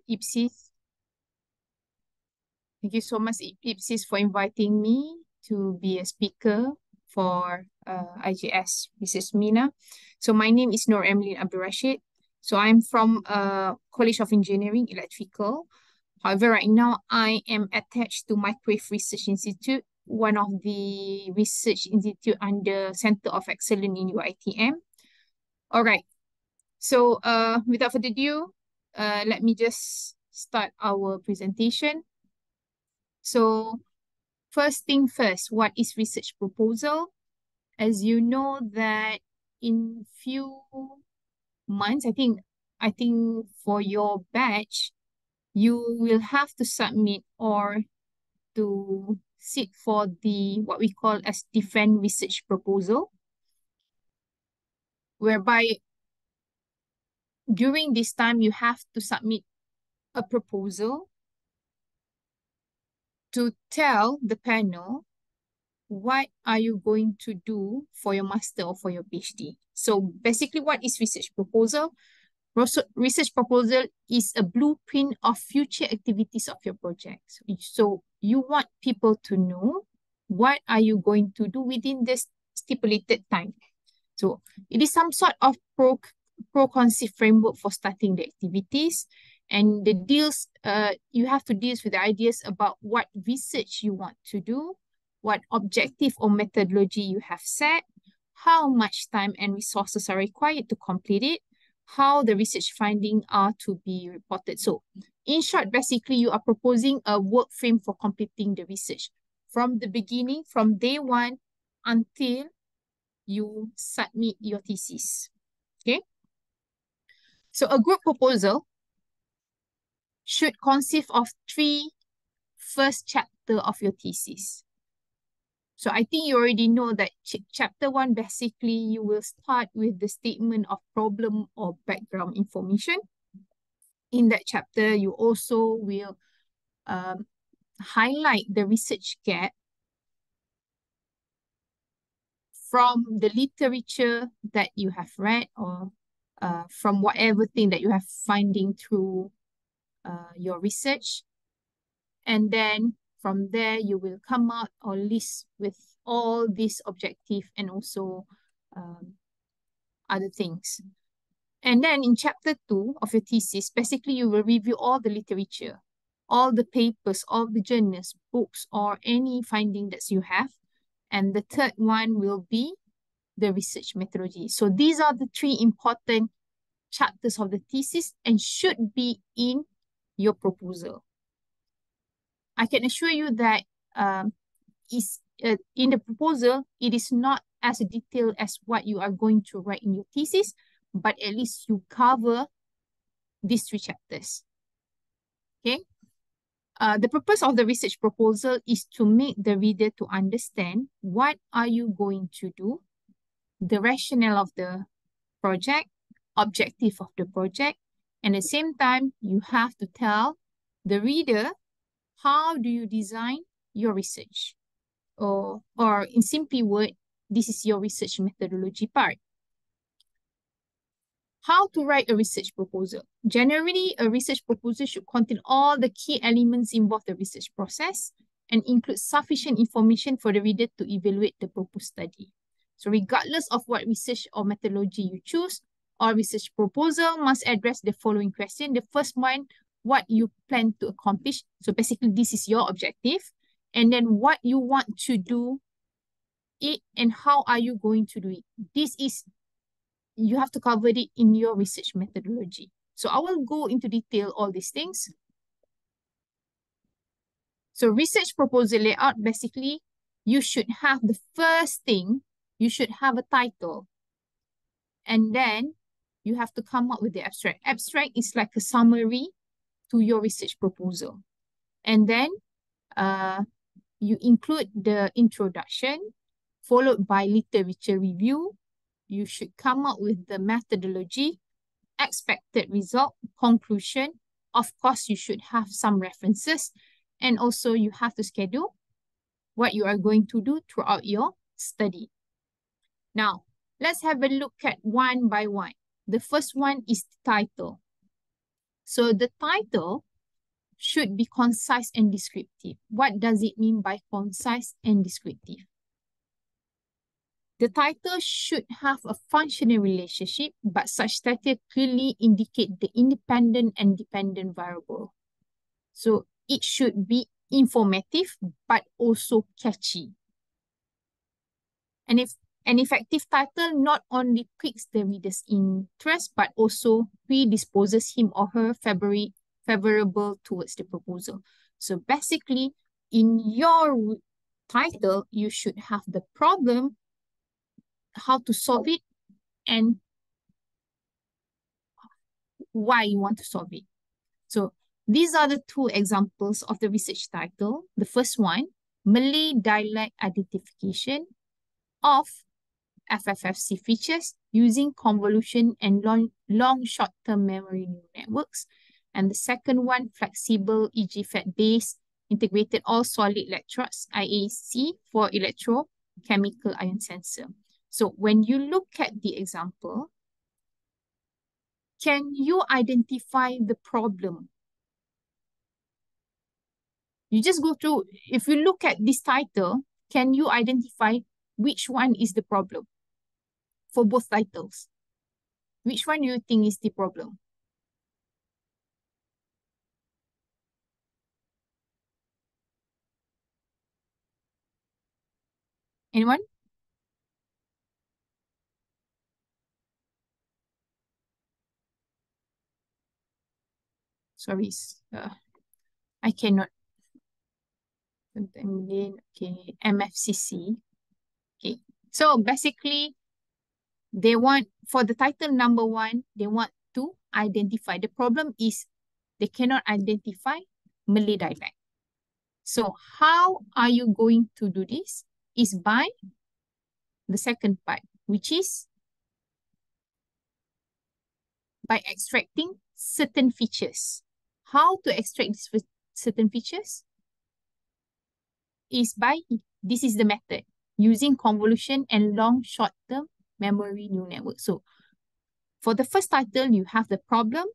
IPSIS. Thank you so much, IPSIS, for inviting me to be a speaker for IJS. This is Mina. So my name is Nur Emily Abdul Rashid. So I'm from College of Engineering, Electrical. However, right now I am attached to Microwave Research Institute, one of the research institute under Center of Excellence in UiTM. All right. So without further ado, let me just start our presentation. So first thing first, what is research proposal? As you know that in few months, I think for your batch, you will have to submit or to sit for the what we call as defend research proposal, whereby during this time you have to submit a proposal to tell the panel what are you going to do for your master or for your PhD. So basically, what is research proposal? Research proposal is a blueprint of future activities of your project. So you want people to know what are you going to do within this stipulated time. So it is some sort of pro-concept framework for starting the activities, and the deals, you have to deal with the ideas about what research you want to do, what objective or methodology you have set, how much time and resources are required to complete it, how the research findings are to be reported. So in short, basically you are proposing a work frame for completing the research from the beginning, from day one until you submit your thesis. Okay. So a group proposal should consist of 3 first chapter of your thesis. So I think you already know that chapter 1, basically you will start with the statement of problem or background information. In that chapter, you also will highlight the research gap from the literature that you have read, or from whatever thing that you have finding through your research. And then from there, you will come out or list with all these objective and also other things. And then in chapter 2 of your thesis, basically you will review all the literature, all the papers, all the journals, books, or any finding that you have. And the third one will be the research methodology. So these are the 3 important chapters of the thesis and should be in your proposal. I can assure you that in the proposal, it is not as detailed as what you are going to write in your thesis, but at least you cover these 3 chapters. Okay. The purpose of the research proposal is to make the reader to understand what are you going to do, the rationale of the project, objective of the project, and at the same time, you have to tell the reader how do you design your research, or in simply word, this is your research methodology part. How to write a research proposal. Generally, a research proposal should contain all the key elements involved in the research process and include sufficient information for the reader to evaluate the proposed study. So regardless of what research or methodology you choose, our research proposal must address the following question. The first one, what you plan to accomplish. So basically, this is your objective. And then what you want to do it and how are you going to do it. This is, you have to cover it in your research methodology. So I will go into detail all these things. So research proposal layout, basically, you should have the first thing, you should have a title. And then you have to come up with the abstract. Abstract is like a summary to your research proposal. And then you include the introduction, followed by literature review. You should come up with the methodology, expected result, conclusion. Of course, you should have some references. And also you have to schedule what you are going to do throughout your study. Now, let's have a look at one by one. The first one is the title. So the title should be concise and descriptive. What does it mean by concise and descriptive? The title should have a functional relationship, but such title clearly indicate the independent and dependent variable. So it should be informative, but also catchy. And if an effective title not only piques the reader's interest, but also predisposes him or her favorable towards the proposal. So basically, in your title, you should have the problem, how to solve it, and why you want to solve it. So these are the two examples of the research title. The first one, Malay dialect identification of FFFC features using convolution and long short-term memory neural networks. And the second one, flexible EG-FET-based integrated all-solid electrodes, IAC, for electrochemical ion sensor. So when you look at the example, can you identify the problem? You just go through, if you look at this title, can you identify which one is the problem for both titles? Which one do you think is the problem? Anyone? Sorry, I cannot. Okay, MFCC. Okay, so basically, they want, for the title number one, they want to identify. The problem is they cannot identify Malay dialect. So how are you going to do this? Is by the second part, which is by extracting certain features. How to extract these certain features? Is by, this is the method, using convolution and long short-term memory neural network. So for the first title, you have the problem,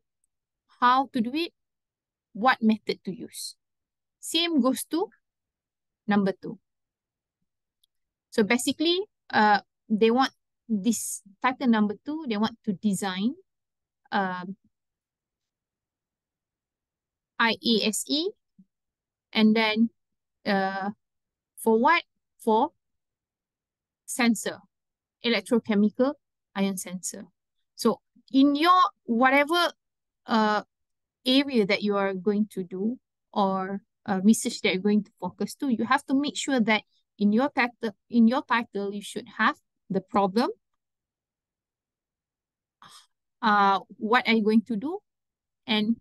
how to do it, what method to use. Same goes to number two. So basically, they want this title number two, they want to design IASE, and then for what? For sensor, electrochemical ion sensor. So in your whatever area that you are going to do, or research that you're going to focus to, you have to make sure that in your title, you should have the problem. What are you going to do? And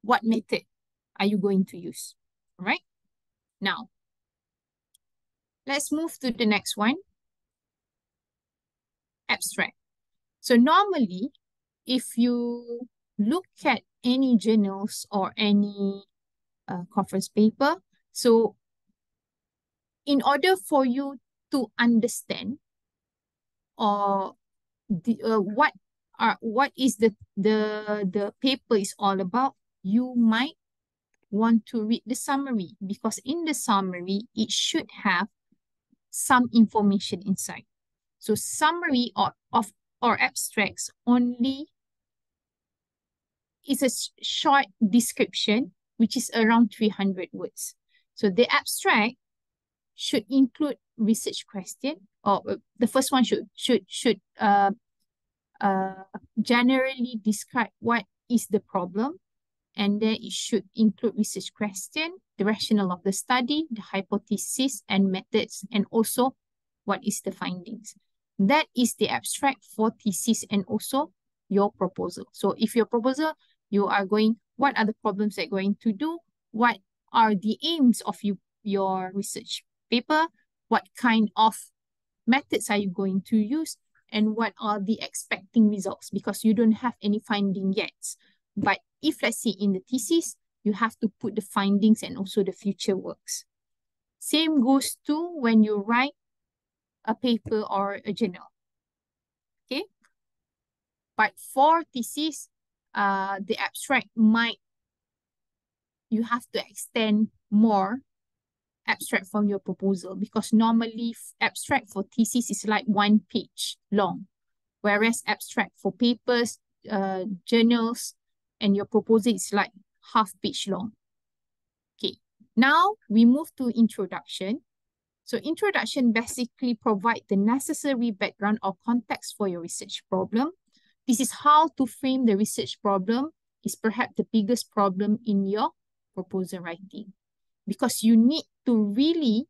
what method are you going to use? All right. Now, let's move to the next one. Abstract. So normally, if you look at any journals or any conference paper, so in order for you to understand or what is the paper is all about, you might want to read the summary, because in the summary it should have some information inside. So summary or abstracts only is a short description which is around 300 words. So the abstract should include research question, or the first one should generally describe what is the problem, and then it should include research question, the rationale of the study, the hypothesis and methods, and also what is the findings. That is the abstract for thesis and also your proposal. So if your proposal, you are going, what are the problems that you're going to do? What are the aims of your research paper? What kind of methods are you going to use? And what are the expecting results? Because you don't have any finding yet. But if, let's say, in the thesis, you have to put the findings and also the future works. Same goes to when you write a paper or a journal. Okay? But for thesis, the abstract might, you have to extend more abstract from your proposal, because normally abstract for thesis is like 1 page long, whereas abstract for papers, journals, and your proposal is like half page long. Okay, now we move to introduction. So introduction basically provide the necessary background or context for your research problem. This is how to frame the research problem is perhaps the biggest problem in your proposal writing, because you need to really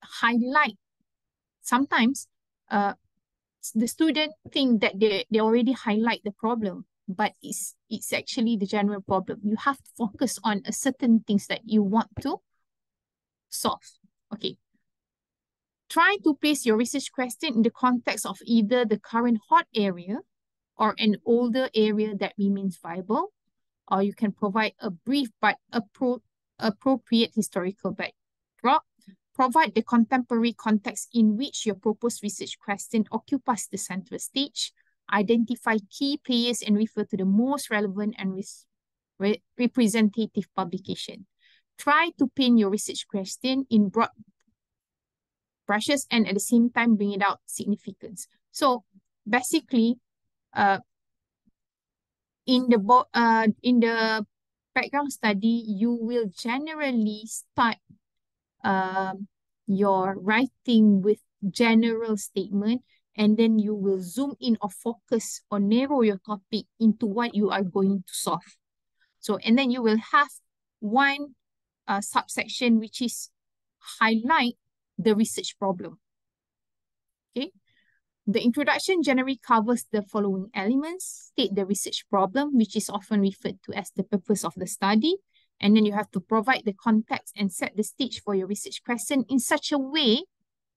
highlight. Sometimes the student think that they already highlight the problem, but it's actually the general problem. You have to focus on a certain things that you want to solve. Okay. Try to place your research question in the context of either the current hot area or an older area that remains viable, or you can provide a brief but appropriate historical backdrop. Provide the contemporary context in which your proposed research question occupies the central stage. Identify key players and refer to the most relevant and representative publication. Try to paint your research question in broad brushes and at the same time bring it out significance. So basically, in the background study, you will generally start your writing with general statement, and then you will zoom in or focus or narrow your topic into what you are going to solve. So, and then you will have one subsection which is highlight the research problem. Okay. The introduction generally covers the following elements. State the research problem, which is often referred to as the purpose of the study. And then you have to provide the context and set the stage for your research question in such a way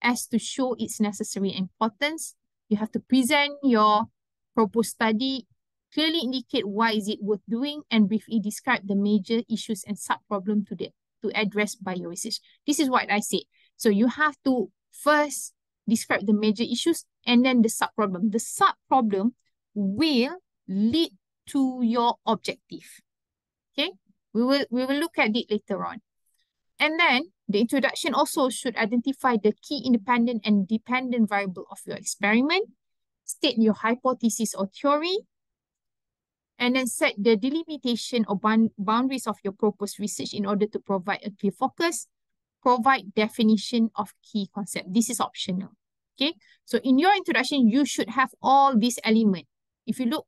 as to show its necessary importance. You have to present your proposed study, clearly indicate why is it worth doing, and briefly describe the major issues and sub-problem to address by your research. This is what I said. So you have to first describe the major issues and then the sub-problem. The sub-problem will lead to your objective. Okay? We will look at it later on. And then the introduction also should identify the key independent and dependent variable of your experiment, state your hypothesis or theory, and then set the delimitation or boundaries of your proposed research in order to provide a clear focus, provide definition of key concept. This is optional. Okay, so in your introduction, you should have all these elements. If you look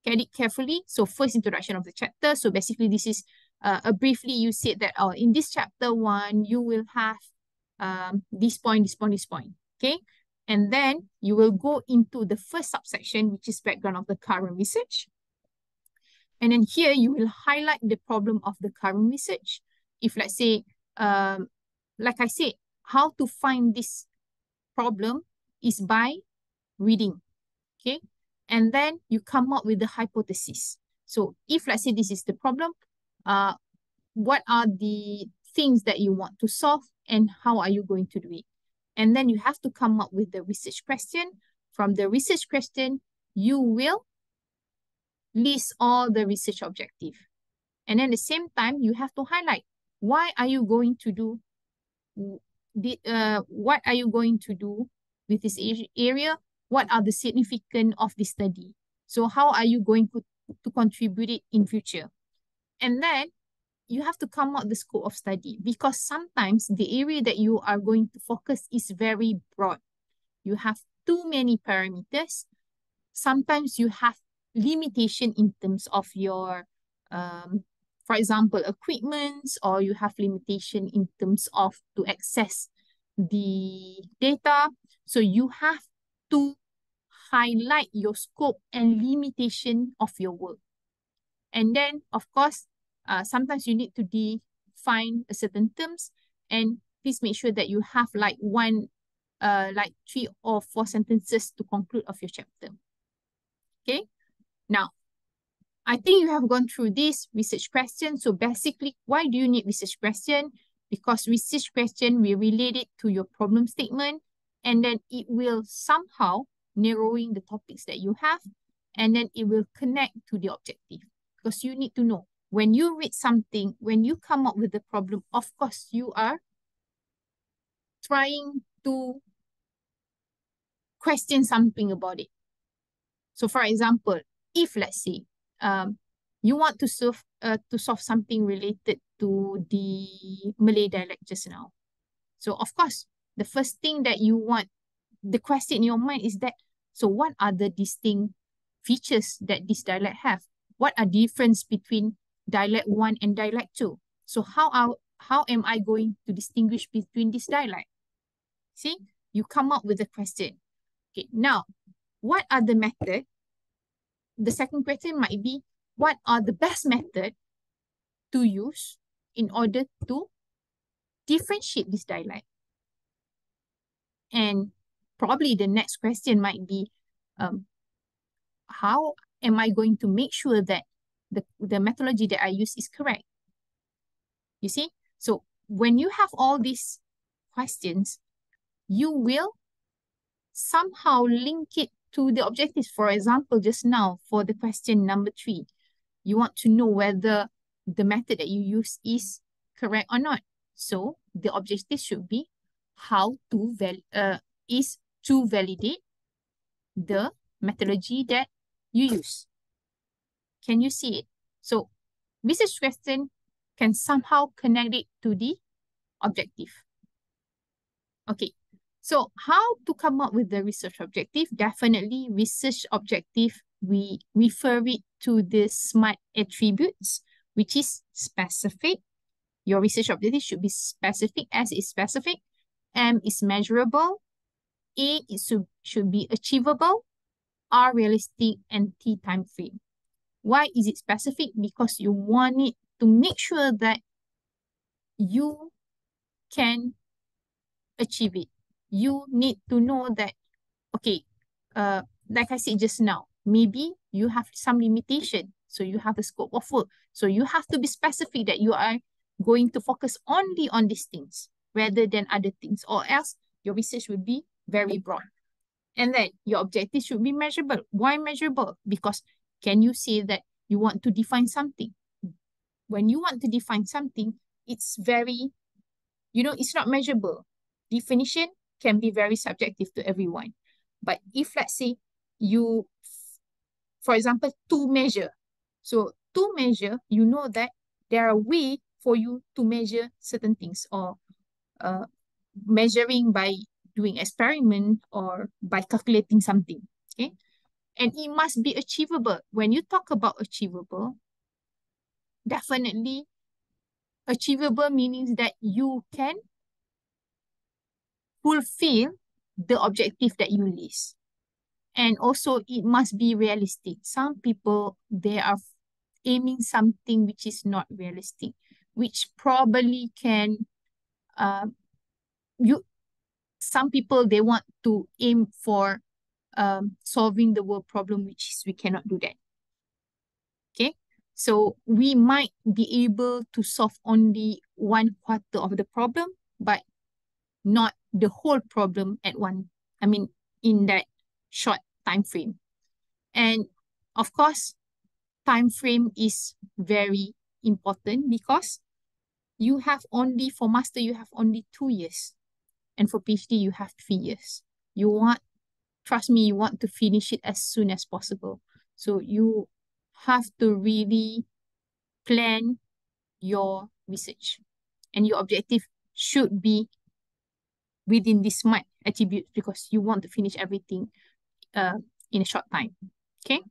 at it carefully, so first introduction of the chapter. So basically this is briefly you said that in this chapter 1, you will have this point, this point, this point. Okay, and then you will go into the first subsection, which is background of the current research. And then here you will highlight the problem of the current research. If let's say, like I said, how to find this problem is by reading, okay? And then you come up with the hypothesis. So if let's say this is the problem, what are the things that you want to solve and how are you going to do it? And then you have to come up with the research question. From the research question, you will list all the research objective. And then at the same time, you have to highlight why are you going to do what are you going to do with this area? What are the significance of this study? So how are you going to contribute it in future? And then you have to come up with the scope of study, because sometimes the area that you are going to focus is very broad. You have too many parameters. Sometimes you have limitation in terms of your, for example, equipments, or you have limitation in terms of to access the data. So you have to highlight your scope and limitation of your work. And then, of course, sometimes you need to define a certain terms, and please make sure that you have like like 3 or 4 sentences to conclude of your chapter. Okay, now, I think you have gone through this research question. So basically, why do you need research question? Because research question will relate it to your problem statement, and then it will somehow narrowing the topics that you have. and then it will connect to the objective. Because you need to know, when you read something, when you come up with the problem, of course, you are trying to question something about it. So for example, if let's say you want to solve something related to the Malay dialect just now. So of course, the first thing that you want, the question in your mind is that, so what are the distinct features that this dialect have? What are difference between dialect 1 and dialect 2? So how am I going to distinguish between this dialect? See, you come up with a question. Okay, now, what are the method? The second question might be, what are the best method to use in order to differentiate this dialect? And probably the next question might be, how am I going to make sure that the methodology that I use is correct? You see? So when you have all these questions, you will somehow link it to the objectives. For example, just now for the question number 3, you want to know whether the method that you use is correct or not. So the objective should be how to validate the methodology that you use. Can you see it? So research question can somehow connect it to the objective. Okay, so how to come up with the research objective? Definitely research objective, we refer it to the SMART attributes, which is specific. Your research objective should be specific. S is specific, M is measurable, A should be achievable, R realistic, and T time frame. Why is it specific? Because you want it to make sure that you can achieve it. You need to know that, okay, like I said just now, maybe you have some limitation. So you have a scope of work. So you have to be specific that you are going to focus only on these things rather than other things, or else your research will be very broad. And then your objective should be measurable. Why measurable? Because can you say that you want to define something? When you want to define something, it's very, it's not measurable. Definition can be very subjective to everyone. But if let's say you, for example, to measure. So to measure, you know that there are ways for you to measure certain things, or measuring by doing experiment or by calculating something. Okay. And it must be achievable. When you talk about achievable, definitely achievable means that you can fulfill the objective that you list. And also it must be realistic. Some people, they are aiming something which is not realistic, which probably can, some people, they want to aim for solving the world problem, which is we cannot do that. Okay, so we might be able to solve only 1/4 of the problem, but not the whole problem in that short time frame. And of course, time frame is very important because for master, you have only 2 years. And for PhD, you have 3 years. Trust me, you want to finish it as soon as possible. So you have to really plan your research. And your objective should be within this SMART attribute because you want to finish everything in a short time. Okay.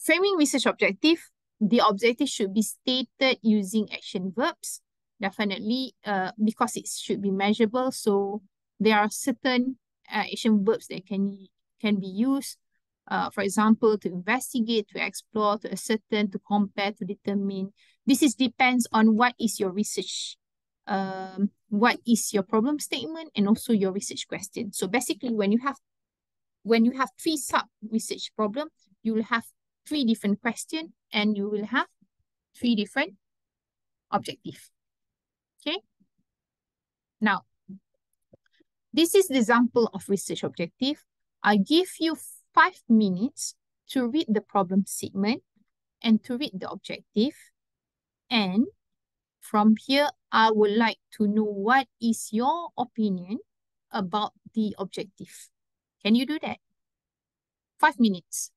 Framing research objective, the objective should be stated using action verbs. Definitely, because it should be measurable. So there are certain action verbs that can be used. For example, to investigate, to explore, to ascertain, to compare, to determine. This depends on what is your research, what is your problem statement, and also your research question. So basically, when you have 3 sub-research problems, you will have 3 different questions and you will have 3 different objectives. Okay. Now, this is the example of research objective. I give you 5 minutes to read the problem statement and to read the objective. And from here, I would like to know what is your opinion about the objective. Can you do that? 5 minutes.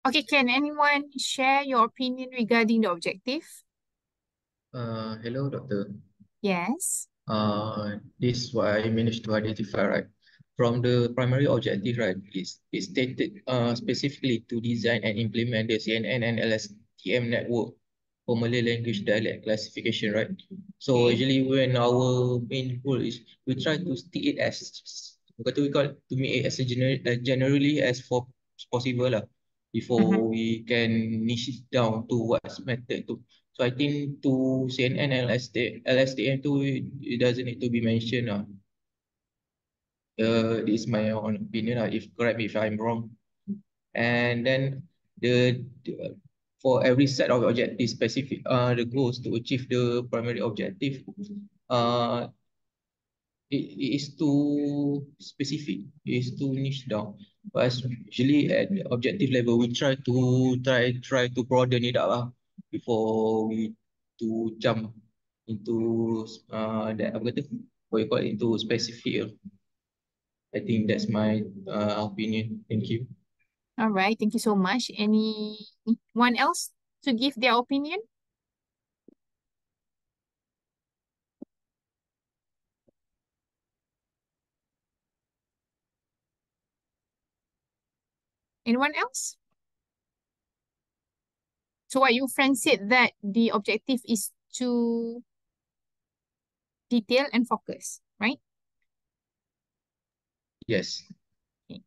Okay, can anyone share your opinion regarding the objective? Hello, doctor. Yes. This is what I managed to identify, right? From the primary objective, right, it's stated specifically to design and implement the CNN and LSTM network for Malay language dialect classification, right? So Okay. actually, when our main goal is we try to stick it as what we call to make it as generally as possible lah, Mm-hmm. before we can niche it down to what's method to. So I think to CNN and LSTM too, it doesn't need to be mentioned. This is my own opinion. If correct me if I'm wrong. And then the for every set of objective specific the goals to achieve the primary objective, uh it is too specific, it is too niche down. But usually at the objective level, we try to broaden it up before we to jump into that apa kata, what you call it, into specific. I think that's my opinion. Thank you. All right. Thank you so much. Anyone else to give their opinion? Anyone else? So what your friend said that the objective is to detail and focus, right? Yes. Okay.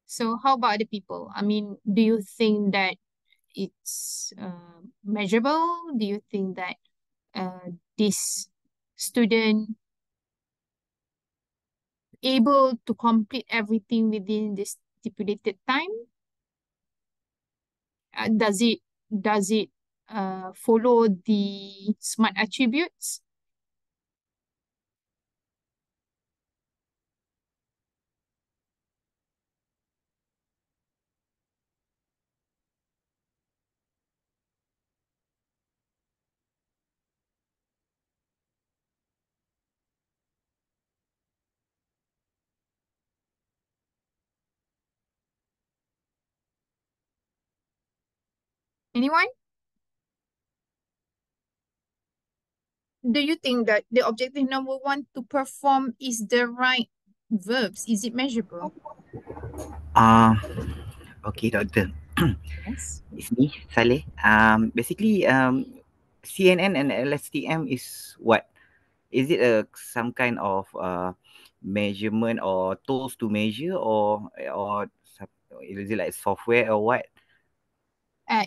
So how about other people? I mean, do you think that it's measurable? Do you think that this student able to complete everything within the stipulated time? Does it follow the SMART attributes? Anyone? Do you think that the objective number one to perform is the right verbs? Is it measurable? Uh, okay, doctor. Yes. It's me, Saleh. Basically, CNN and LSTM is what? Is it a some kind of measurement or tools to measure, or is it like software or what?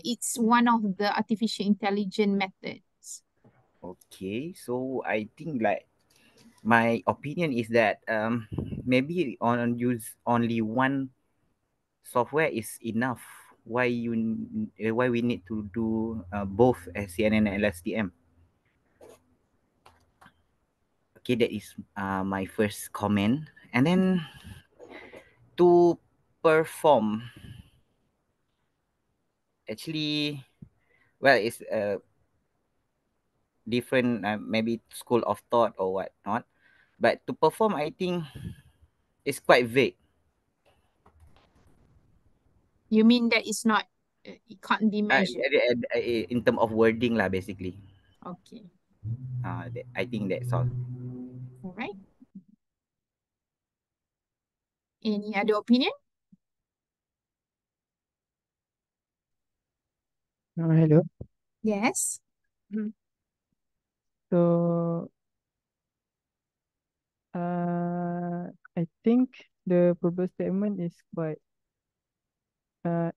It's one of the artificial intelligence methods. Okay, so I think like my opinion is that maybe on use only one software is enough. Why we need to do both CNN and LSTM? Okay, that is my first comment. And then to perform, actually, well, it's a different maybe school of thought or what not. But to perform, I think it's quite vague. You mean that it's not, it can't be measured? In term of wording lah, basically. Okay, I think that's all. all right. Any other opinion? Hello. Yes. So, I think the proposed statement is quite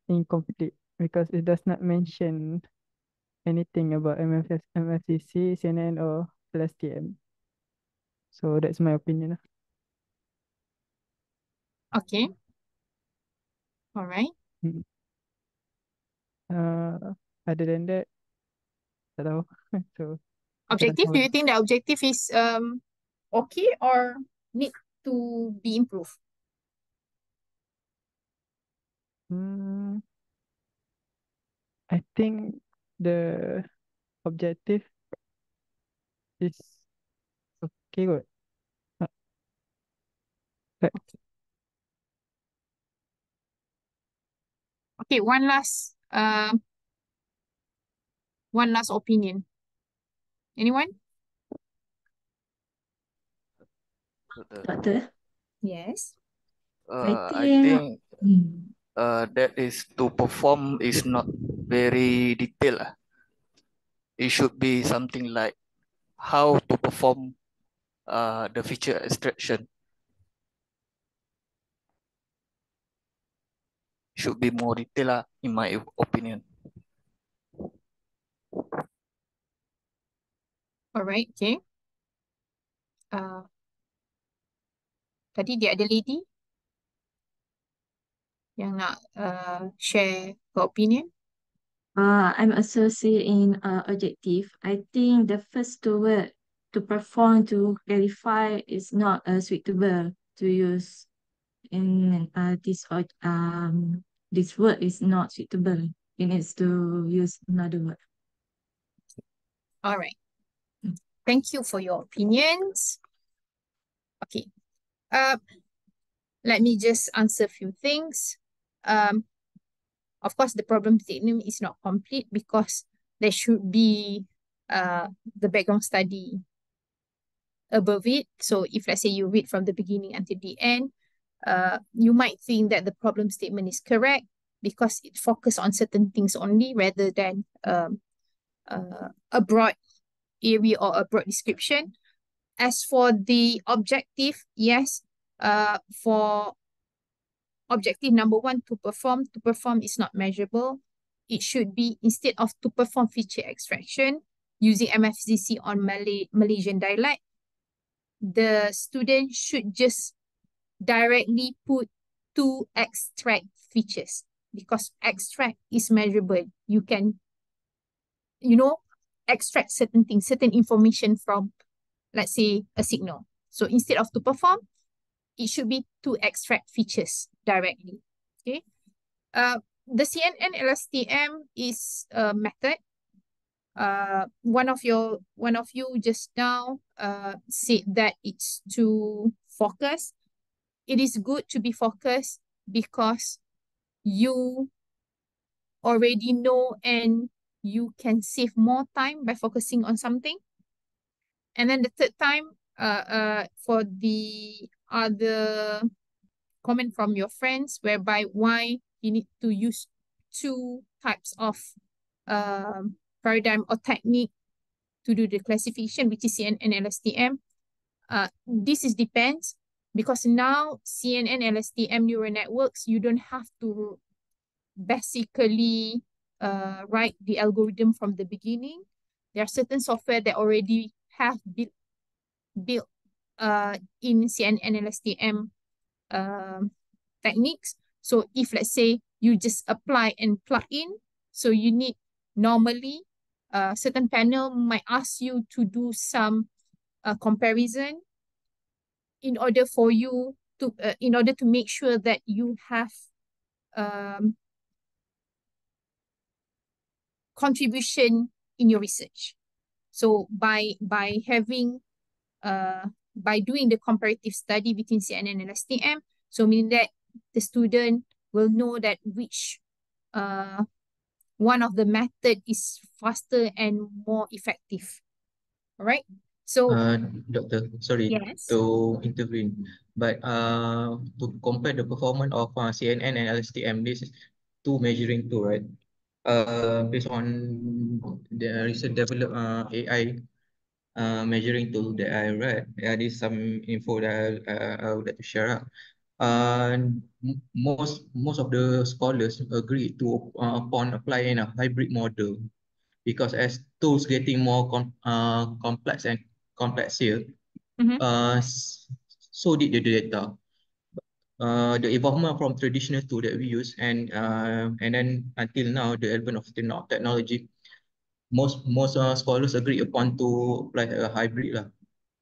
incomplete because it does not mention anything about MFCC, CNN, or LSTM. So that's my opinion. Okay. All right. Mm. Other than that, tak tahu. So, Objective, do you think the objective is okay or need to be improved? I think the objective is okay good. Like, Okay, one last opinion. Anyone? Doctor, Yes. I think that is to perform is not very detailed. It should be something like how to perform the feature extraction. Should be more detailed in my opinion. All right, okay. Tadi dia ada lady yang nak share her opinion. I'm associate in objective. I think the first two word to perform to clarify is not suitable to use in this word is not suitable. It needs to use another word. All right. Thank you for your opinions. Okay. Let me just answer a few things. Of course, the problem statement is not complete because there should be the background study above it. So if let's say you read from the beginning until the end, you might think that the problem statement is correct because it focuses on certain things only rather than a broad area or a broad description. As for the objective, yes, for objective number one, to perform. To perform is not measurable. It should be, instead of to perform feature extraction using MFZC on Malaysian dialect, the student should just directly put to extract features, because extract is measurable. You can, extract certain things, certain information from, let's say, a signal. So instead of to perform, it should be to extract features directly. Okay. The CNN LSTM is a method. One of you just now said that it's to focus. It is good to be focused because you already know and you can save more time by focusing on something. And then the third time, for the other comment from your friends, whereby why you need to use two types of paradigm or technique to do the classification, which is CNN and LSTM. This is depends, because now CNN, LSTM neural networks, you don't have to basically write the algorithm from the beginning. There are certain software that already have built in CNN and LSTM techniques. So if, let's say, you just apply and plug in, so you need, normally, certain panel might ask you to do some comparison in order for you to, in order to make sure that you have contribution in your research. So by having, by doing the comparative study between CNN and LSTM, so meaning that the student will know that which one of the method is faster and more effective. All right. So Doctor, sorry yes. to intervene, but to compare the performance of CNN and LSTM, this is two measuring tool, right? Based on the recent developed AI measuring tool that I read, there is some info that I would like to share out. Most of the scholars agree to upon applying a hybrid model, because as tools getting more complex and complex here, so did the data. The evolvement from traditional tool that we use, and then until now, the advent of technology, most scholars agree upon to apply a hybrid lah.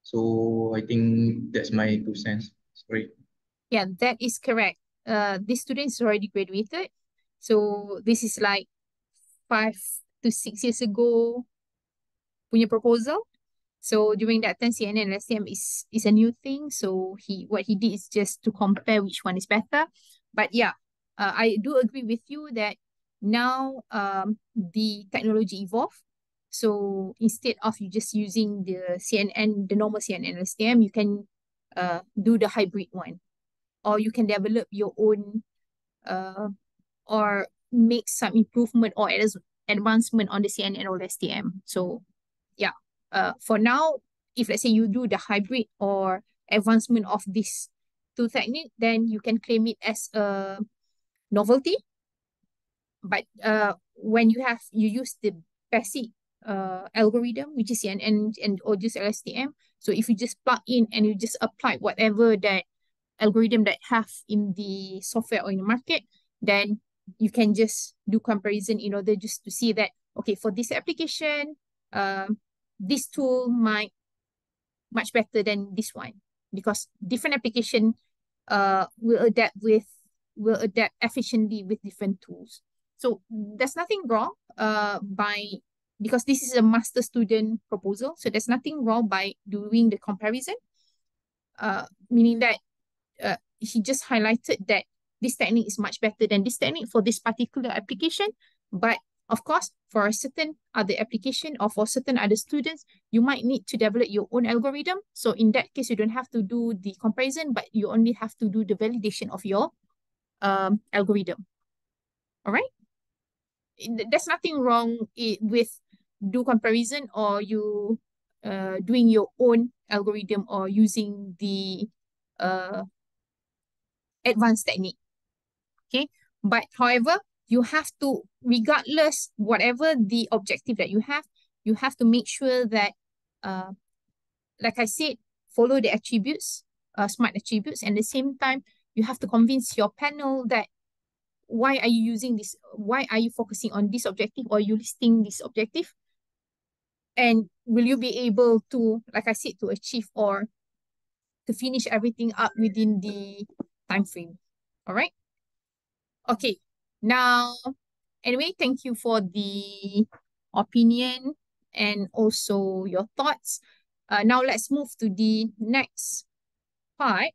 So I think that's my 2 cents. Sorry. Yeah, that is correct. This student is already graduated. So this is like 5 to 6 years ago punya proposal. So during that time, CNN and LSTM is a new thing. So what he did is just to compare which one is better. But yeah, I do agree with you that now the technology evolved. So instead of you just using the CNN, the normal CNN and LSTM, you can do the hybrid one, or you can develop your own or make some improvement or advancement on the CNN or LSTM. So yeah, for now, if let's say you do the hybrid or advancement of this two technique, then you can claim it as a novelty. But when you use the basic algorithm, which is CNN or just LSTM, so if you just plug in and you just apply whatever that algorithm that have in the software or in the market, then you can just do comparison in order just to see that, okay, for this application, this tool might much better than this one, because different application will adapt efficiently with different tools. So there's nothing wrong because this is a master student proposal, so there's nothing wrong by doing the comparison, meaning that he just highlighted that this technique is much better than this technique for this particular application. But of course, for a certain other application or for certain other students, you might need to develop your own algorithm. So in that case, you don't have to do the comparison, but you only have to do the validation of your algorithm. All right? There's nothing wrong with do comparison or you doing your own algorithm or using the advanced technique. Okay, but however, you have to, regardless, whatever the objective that you have to make sure that, like I said, follow the attributes, SMART attributes, and at the same time, you have to convince your panel that why are you using this? Why are you focusing on this objective, or you listing this objective? And will you be able to, like I said, to achieve or to finish everything up within the time frame? All right. Okay. Now, anyway, thank you for the opinion and also your thoughts. Now let's move to the next part,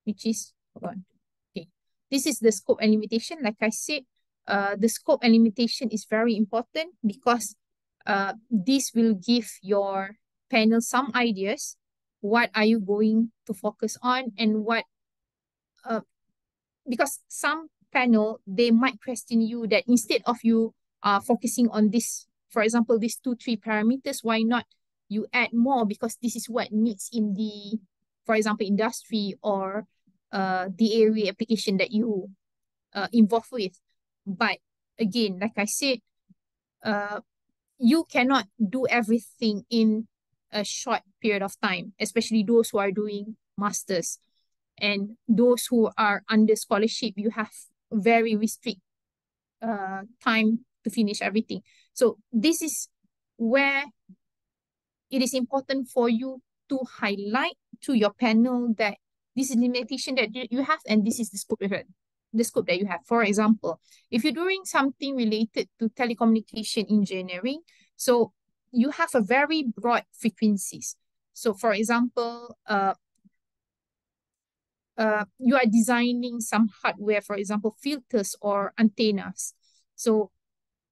which is, hold on. Okay, this is the scope and limitation. Like I said, the scope and limitation is very important because this will give your panel some ideas. What are you going to focus on, and what, because some panel, they might question you that instead of you focusing on this, for example, these 2-3 parameters, why not you add more, because this is what needs in the, for example, industry or the area application that you involved with. But again, like I said, you cannot do everything in a short period of time, especially those who are doing masters. And those who are under scholarship, you have very restrict time to finish everything. So this is where it is important for you to highlight to your panel that this is limitation that you have, and this is the scope that you have. For example, if you're doing something related to telecommunication engineering, so you have a very broad frequencies. So for example, you are designing some hardware, for example, filters or antennas. So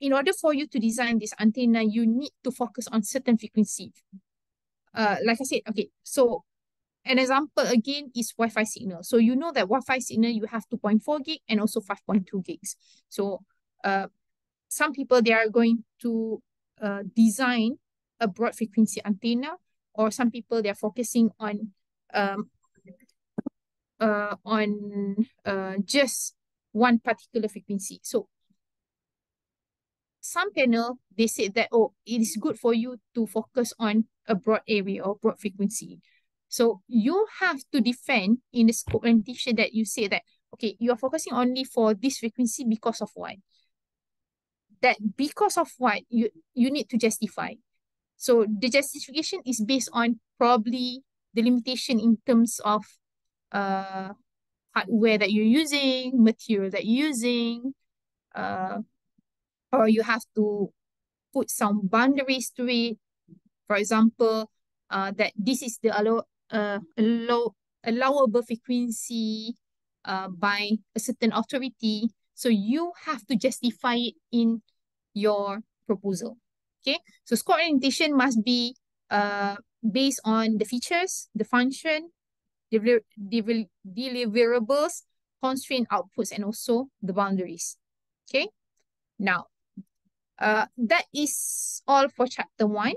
in order for you to design this antenna, you need to focus on certain frequency. Like I said, okay, so an example again is Wi-Fi signal. So you know that Wi-Fi signal, you have 2.4 gig and also 5.2 gigs. So some people, they are going to design a broad frequency antenna, or some people, they're focusing on just one particular frequency. So some panel, they said that, oh, it is good for you to focus on a broad area or broad frequency. So you have to defend in the scope limitation that you say that, okay, you are focusing only for this frequency because of what? That because of what, you need to justify. So the justification is based on probably the limitation in terms of hardware that you're using, material that you're using, or you have to put some boundaries to it. For example, that this is the allowable frequency by a certain authority. So you have to justify it in your proposal. Okay, so scope orientation must be based on the features, the function, deliverables, constraint outputs, and also the boundaries. Okay, now that is all for chapter 1.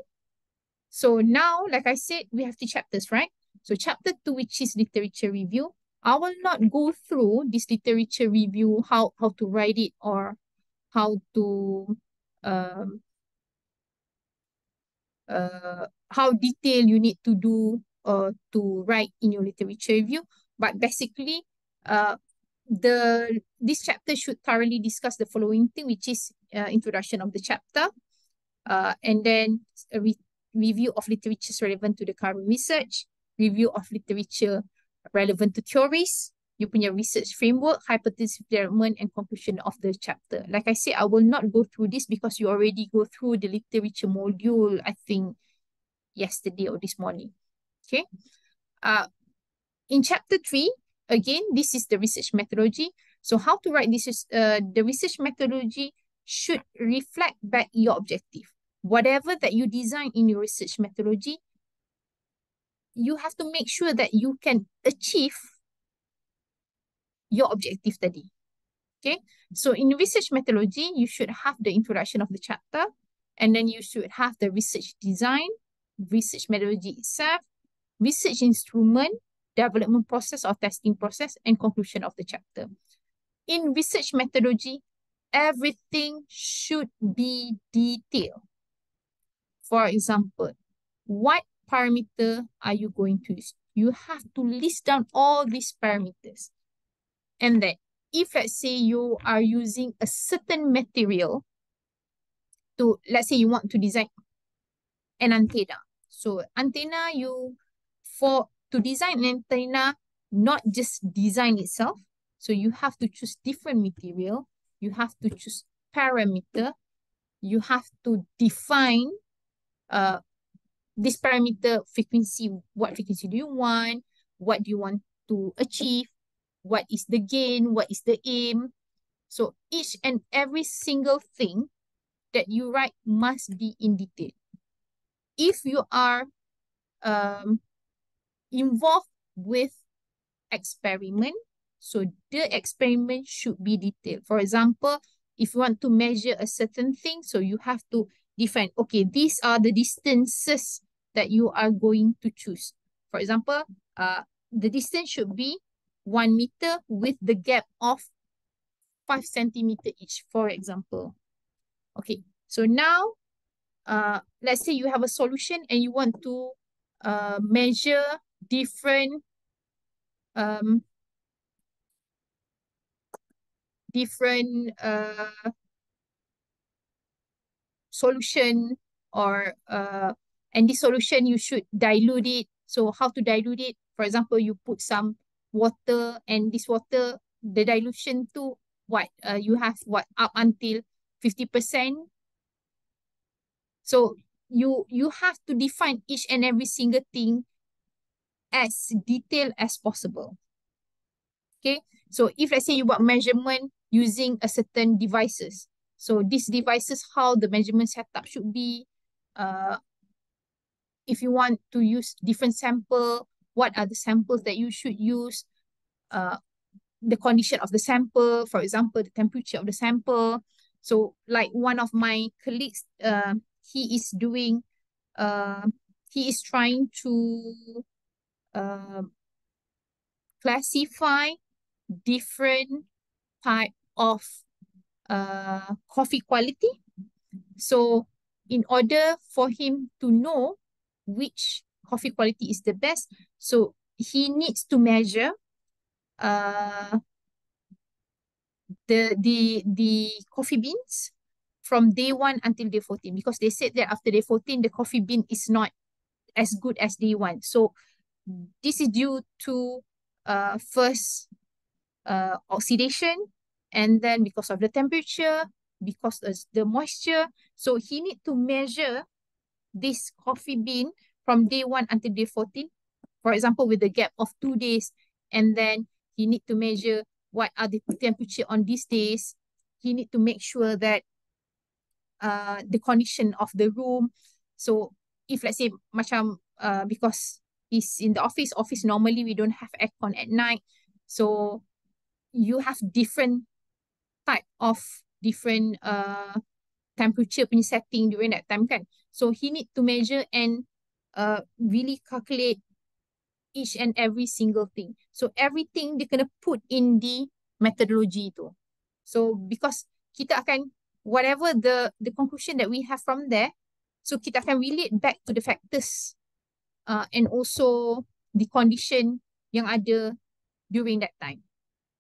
So now, like I said, we have 2 chapters, right? So chapter 2, which is literature review. I will not go through this literature review, how to write it, or how to how detailed you need to do to write in your literature review. But basically, this chapter should thoroughly discuss the following thing, which is introduction of the chapter, and then a review of literatures relevant to the current research, review of literature relevant to theories, you punya research framework, hypothesis development, and conclusion of the chapter. Like I said, I will not go through this because you already go through the literature module, I think, yesterday or this morning. Okay. In chapter 3, again, this is the research methodology. So how to write this is the research methodology should reflect back your objective. Whatever that you design in your research methodology, you have to make sure that you can achieve your objective tadi. Okay, so in research methodology, you should have the introduction of the chapter, and then you should have the research design, research methodology itself, research instrument, development process or testing process, and conclusion of the chapter. in research methodology, everything should be detailed. For example, what parameter are you going to use? You have to list down all these parameters. And then, if let's say you are using a certain material to, let's say you want to design an antenna. So antenna, to design an antenna, not just design itself. So you have to choose different material. You have to choose parameter. You have to define this parameter frequency. What frequency do you want? What do you want to achieve? What is the gain? What is the aim? So each and every single thing that you write must be in detail. If you are involved with experiment, so the experiment should be detailed. For example, if you want to measure a certain thing, so you have to define, okay, these are the distances that you are going to choose. For example, the distance should be 1 meter with the gap of 5 centimeter each, for example. Okay, so now, let's say you have a solution and you want to measure different solution, or and this solution you should dilute it. So how to dilute it? For example, you put some water, and this water, the dilution to what you have up until 50%. So you have to define each and every single thing as detailed as possible. Okay, so if let's say you want measurement using a certain devices, so these devices, how the measurement setup should be. If you want to use different sample, what are the samples that you should use? The condition of the sample, for example, the temperature of the sample. So like one of my colleagues, he is trying to classify different type of coffee quality. So in order for him to know which coffee quality is the best, so he needs to measure the coffee beans from day 1 until day 14, because they said that after day 14 the coffee bean is not as good as day 1. So this is due to first oxidation, and then because of the temperature, because of the moisture. So he need to measure this coffee bean from day 1 until day 14, for example, with the gap of 2 days. And then he need to measure what are the temperature on these days. He need to make sure that the condition of the room. So if let's say macam because he's in the office normally we don't have aircon at night. So you have different type of different temperature punya setting during that time kan. So he need to measure and really calculate each and every single thing. So everything dia kena put in the methodology tu. So because kita akan, whatever the conclusion that we have from there, so kita akan relate back to the factors and also the condition yang ada during that time.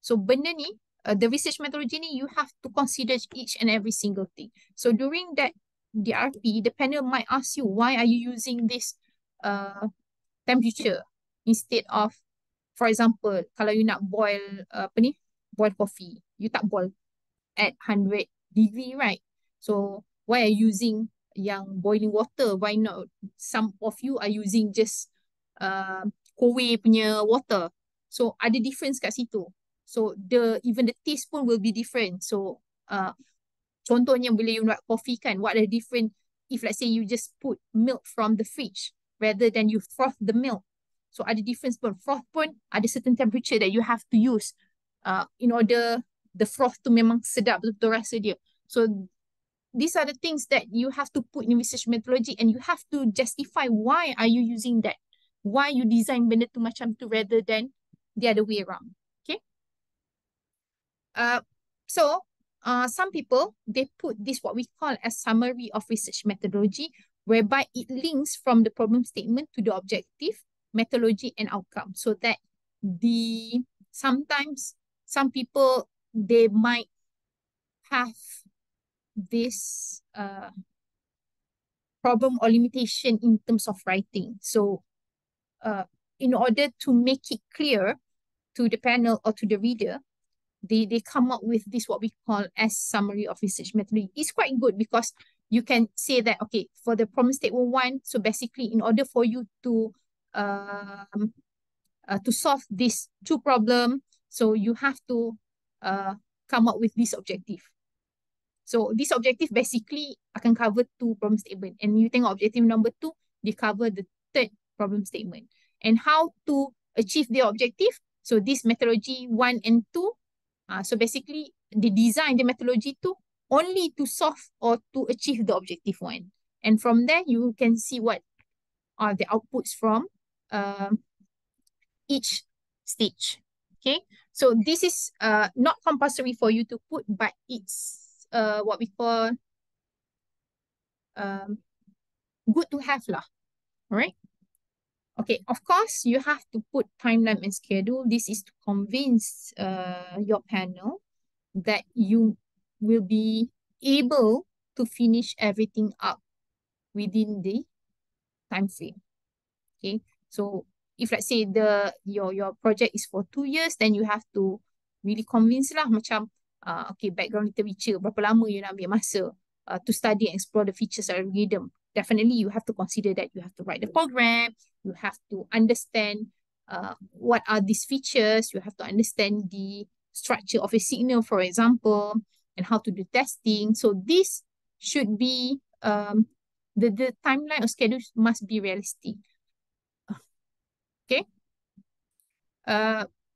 So benda ni, the research methodology ni, you have to consider each and every single thing. So during that DRP, the panel might ask you, why are you using this temperature instead of, for example, kalau you nak boil boil coffee, you tak boil at 100 degree, right? So why are you using yang boiling water? Why not? Some of you are using just kowe punya water. So ada difference kat situ. So even the taste pun will be different. So contohnya bila you nak coffee kan, what are the different, if let's say you just put milk from the fridge rather than you froth the milk. So ada difference pun. Froth pun ada certain temperature that you have to use in order the froth tu memang sedap betul-betul rasa dia. So these are the things that you have to put in research methodology, and you have to justify why are you using that. Why you design benda tu macam tu rather than the other way around. Okay. So some people, they put this what we call a summary of research methodology, whereby it links from the problem statement to the objective, methodology, and outcome. So that sometimes some people, they might have this problem or limitation in terms of writing. So in order to make it clear to the panel or to the reader, they come up with this what we call as summary of research methodology. It's quite good because you can say that, okay, for the problem statement 1, so basically in order for you to solve this 2 problem, so you have to come up with this objective. So this objective basically akan cover 2 problem statement, and you tengok objective number 2, they cover the 3rd problem statement. And how to achieve the objective? So this methodology 1 and 2, so basically they design the methodology 2 only to solve or to achieve the objective 1. And from there, you can see what are the outputs from each stage. Okay, so this is not compulsory for you to put, but it's what we call good to have lah. All right. Okay, of course, you have to put timeline and schedule. This is to convince your panel that you will be able to finish everything up within the time frame. Okay, so if let's say your project is for 2 years, then you have to really convince lah, macam okay, background literature, berapa lama you nak ambil masa to study and explore the features of algorithm. Definitely you have to consider that you have to write the program, you have to understand what are these features, you have to understand the structure of a signal, for example, and how to do testing. So this should be, the timeline or schedule must be realistic. Okay.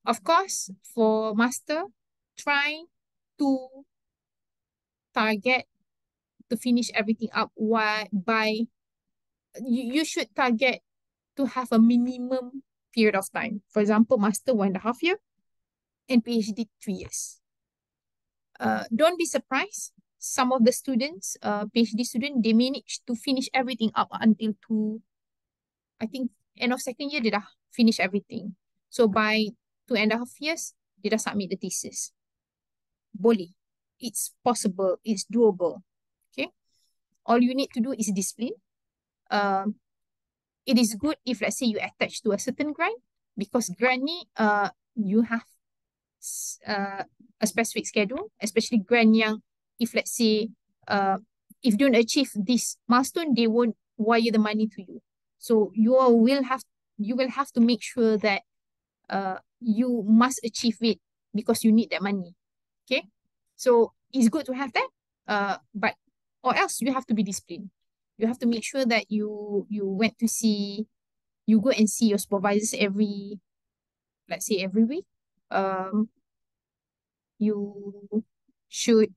Of course, for master, try to target to finish everything up by you should target to have a minimum period of time. For example, master 1.5 years and PhD 3 years. Don't be surprised. Some of the students, PhD students, they manage to finish everything up until I think end of 2nd year, they dah finish everything. So by 2.5 years, they dah submit the thesis. Boleh. It's possible. It's doable. Okay. All you need to do is discipline. It is good if let's say you attach to a certain grant, because grant ni, you have a specific schedule, especially grant yang if let's say if you don't achieve this milestone, they won't wire the money to you. So you will have to make sure that you must achieve it because you need that money. Okay, so it's good to have that, but or else you have to be disciplined. You have to make sure that you go and see your supervisors let's say every week. You should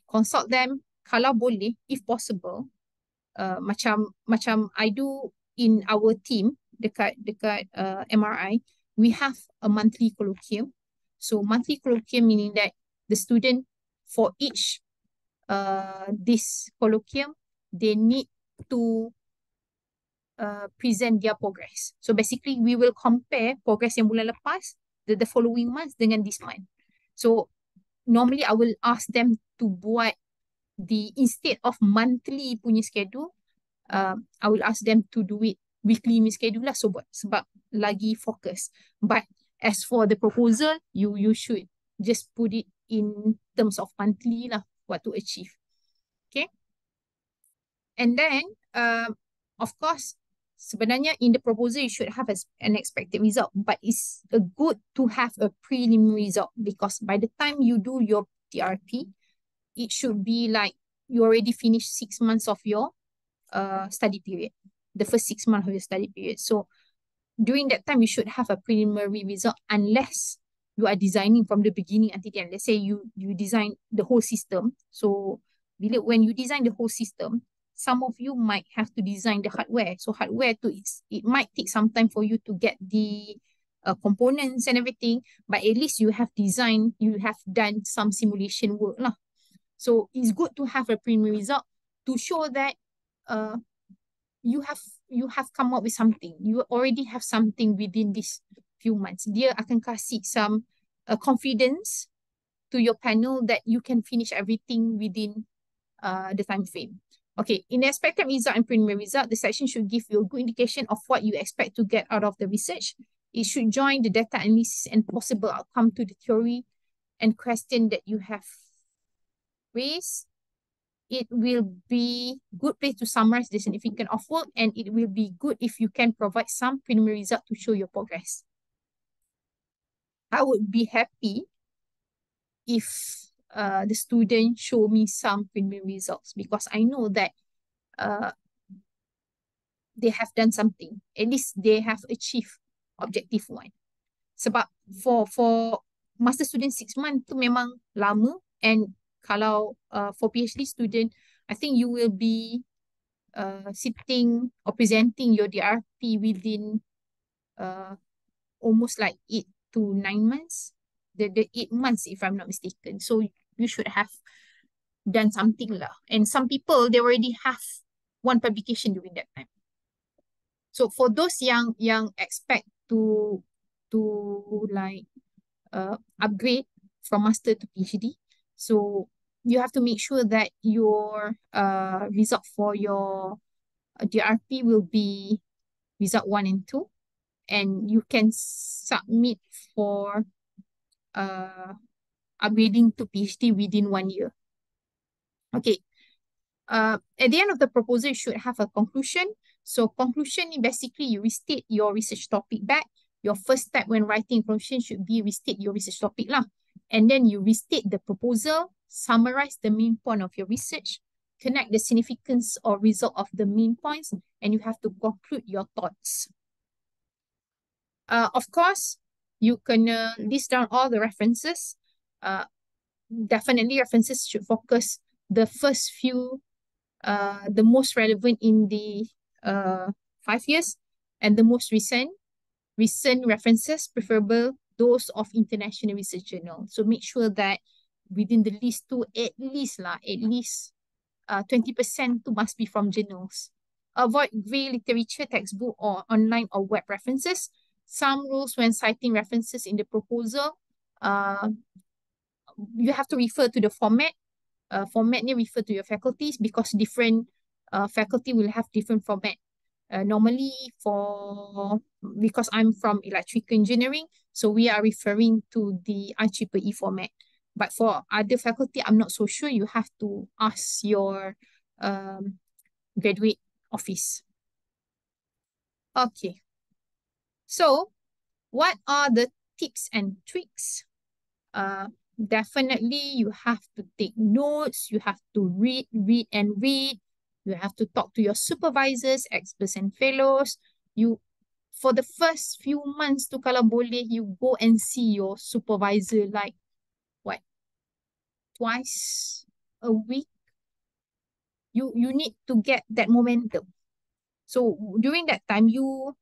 consult them kalau boleh, if possible. Macam I do in our team dekat MRI, we have a monthly colloquium. So monthly colloquium meaning that the student, for each this colloquium, they need to present their progress. So basically we will compare progress yang bulan lepas, the following months dengan this month. So normally I will ask them to buat instead of monthly punya schedule, I will ask them to do it weekly punya schedule lah, sebab lagi fokus. But as for the proposal, you should just put it in terms of monthly lah, what to achieve. Okay. And then of course, sebenarnya in the proposal you should have an expected result, but it's good to have a preliminary result, because by the time you do your TRP, it should be like you already finished 6 months of your study period, the first 6 months of your study period. So during that time, you should have a preliminary result, unless you are designing from the beginning until the end. Let's say you design the whole system. So when you design the whole system, some of you might have to design the hardware. So hardware too, it might take some time for you to get the components and everything, but at least you have designed, you have done some simulation work lah. So it's good to have a preliminary result to show that you have come up with something. You already have something within these few months. Dia akan kasih some confidence to your panel that you can finish everything within the time frame. Okay, in the expected result and preliminary result, the section should give you a good indication of what you expect to get out of the research. It should join the data analysis and possible outcome to the theory and question that you have raised. It will be good place to summarize the significance of work, and it will be good if you can provide some preliminary result to show your progress. I would be happy if the student show me some preliminary results, because I know that they have done something. At least they have achieved objective one. Sebab for master student 6 months tu memang lama, and kalau for PhD student, I think you will be sitting or presenting your DRP within almost like 8 to 9 months. The 8 months, if I'm not mistaken. So you should have done something lah. And some people, they already have one publication during that time. So for those yang expect to like upgrade from master to PhD, so you have to make sure that your result for your DRP will be result 1 and 2, and you can submit for upgrading to PhD within 1 year. Okay. At the end of the proposal, you should have a conclusion. So conclusion, basically you restate your research topic back. Your first step when writing conclusion should be restate your research topic lah. And then you restate the proposal, summarize the main point of your research, connect the significance or result of the main points, and you have to conclude your thoughts. Of course, you can list down all the references. Definitely references should focus the first few, the most relevant in the 5 years, and the most recent references, preferable those of international research journal. So make sure that within the list to at least 20% must be from journals. Avoid gray literature, textbook, or online or web references. Some rules when citing references in the proposal, you have to refer to the format. Format ni refer to your faculties, because different faculty will have different format. Normally because I'm from electrical engineering, so we are referring to the IEEE format. But for other faculty, I'm not so sure. You have to ask your graduate office. Okay. So what are the tips and tricks? Definitely you have to take notes, you have to read. You have to talk to your supervisors, experts and fellows. For the first few months tu, kalau boleh, you go and see your supervisor like what? Twice a week. You need to get that momentum. So during that time, you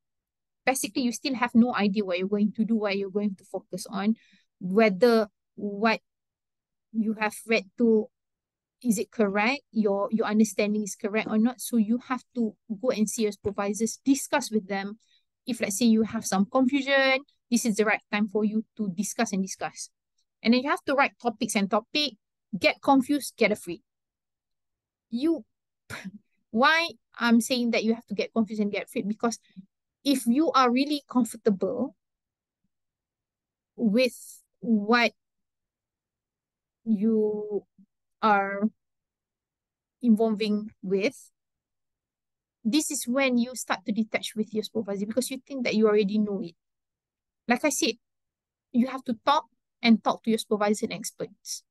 still have no idea what you're going to do, what you're going to focus on, whether what you have read to, is it correct? Your understanding is correct or not? So you have to go and see your supervisors, discuss with them. If let's say you have some confusion, this is the right time for you to discuss. And then you have to write topics and topic. Get confused, get afraid. Why I'm saying that you have to get confused and get afraid? Because if you are really comfortable with what you are involving with, this is when you start to detach with your supervisor, because you think that you already know it. Like I said, you have to talk to your supervisor and experts.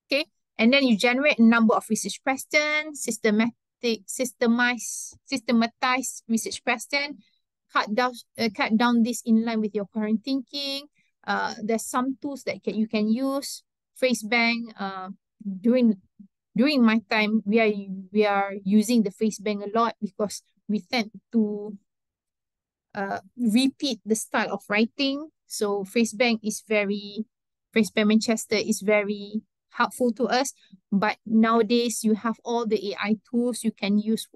Okay, and then you generate a number of research questions, systematize research question, cut down this in line with your current thinking. There's some tools that you can use. Phrase bank. During my time, we are using the phrase bank a lot, because we tend to repeat the style of writing. So Bank Manchester is very helpful to us. But nowadays you have all the AI tools. You can use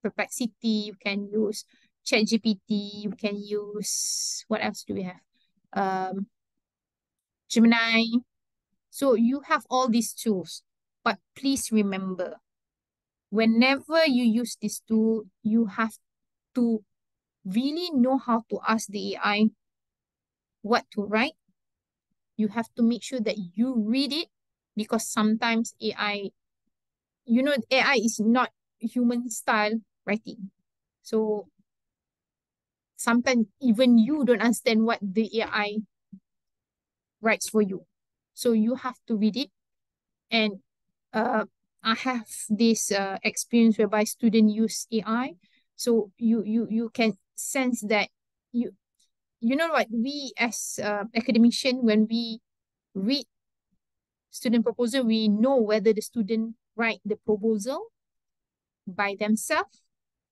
Perplexity, you can use ChatGPT, you can use, what else do we have? Gemini. So you have all these tools. But please remember, whenever you use this tool, you have to really know how to ask the AI what to write. You have to make sure that you read it, because sometimes AI is not human style writing. So sometimes even you don't understand what the AI writes for you. So you have to read it. And I have this experience whereby students use AI. So you can sense that you know what, we as academician, when we read student proposal, we know whether the student write the proposal by themselves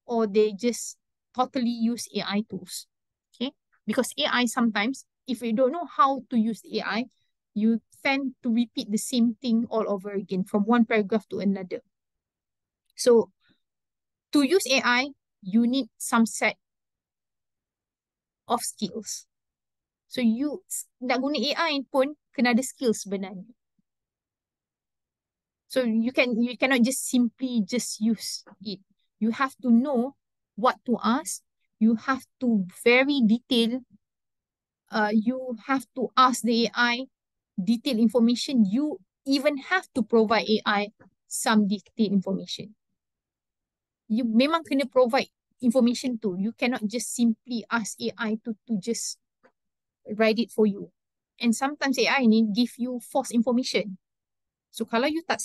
or they just totally use AI tools. Okay, because AI sometimes, if you don't know how to use AI, you tend to repeat the same thing all over again from one paragraph to another. So to use AI, you need some set of skills. So you nak guna AI pun kena ada skills sebenarnya. So you cannot just simply just use it. You have to know what to ask. You have to very detail. You have to ask the AI detailed information. You even have to provide AI some detailed information. You memang kena provide information too. You cannot just simply ask AI to just write it for you. And sometimes AI ni give you false information. So kalau you tak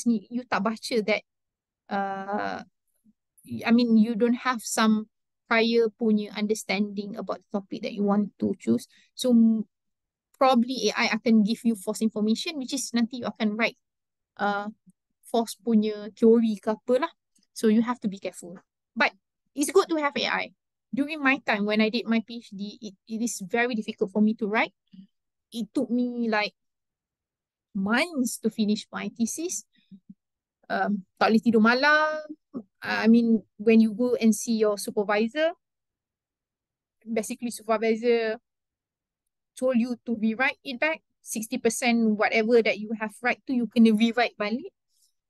baca that, you don't have some prior punya understanding about the topic that you want to choose. So probably AI akan give you false information, which is nanti you akan write false punya theory ke apa lah. So you have to be careful. But it's good to have AI. During my time when I did my PhD, it is very difficult for me to write. It took me like months to finish my thesis. Tak boleh tidur malam. When you go and see your supervisor, basically supervisor told you to rewrite it back. 60% whatever that you have write to, you kena rewrite balik.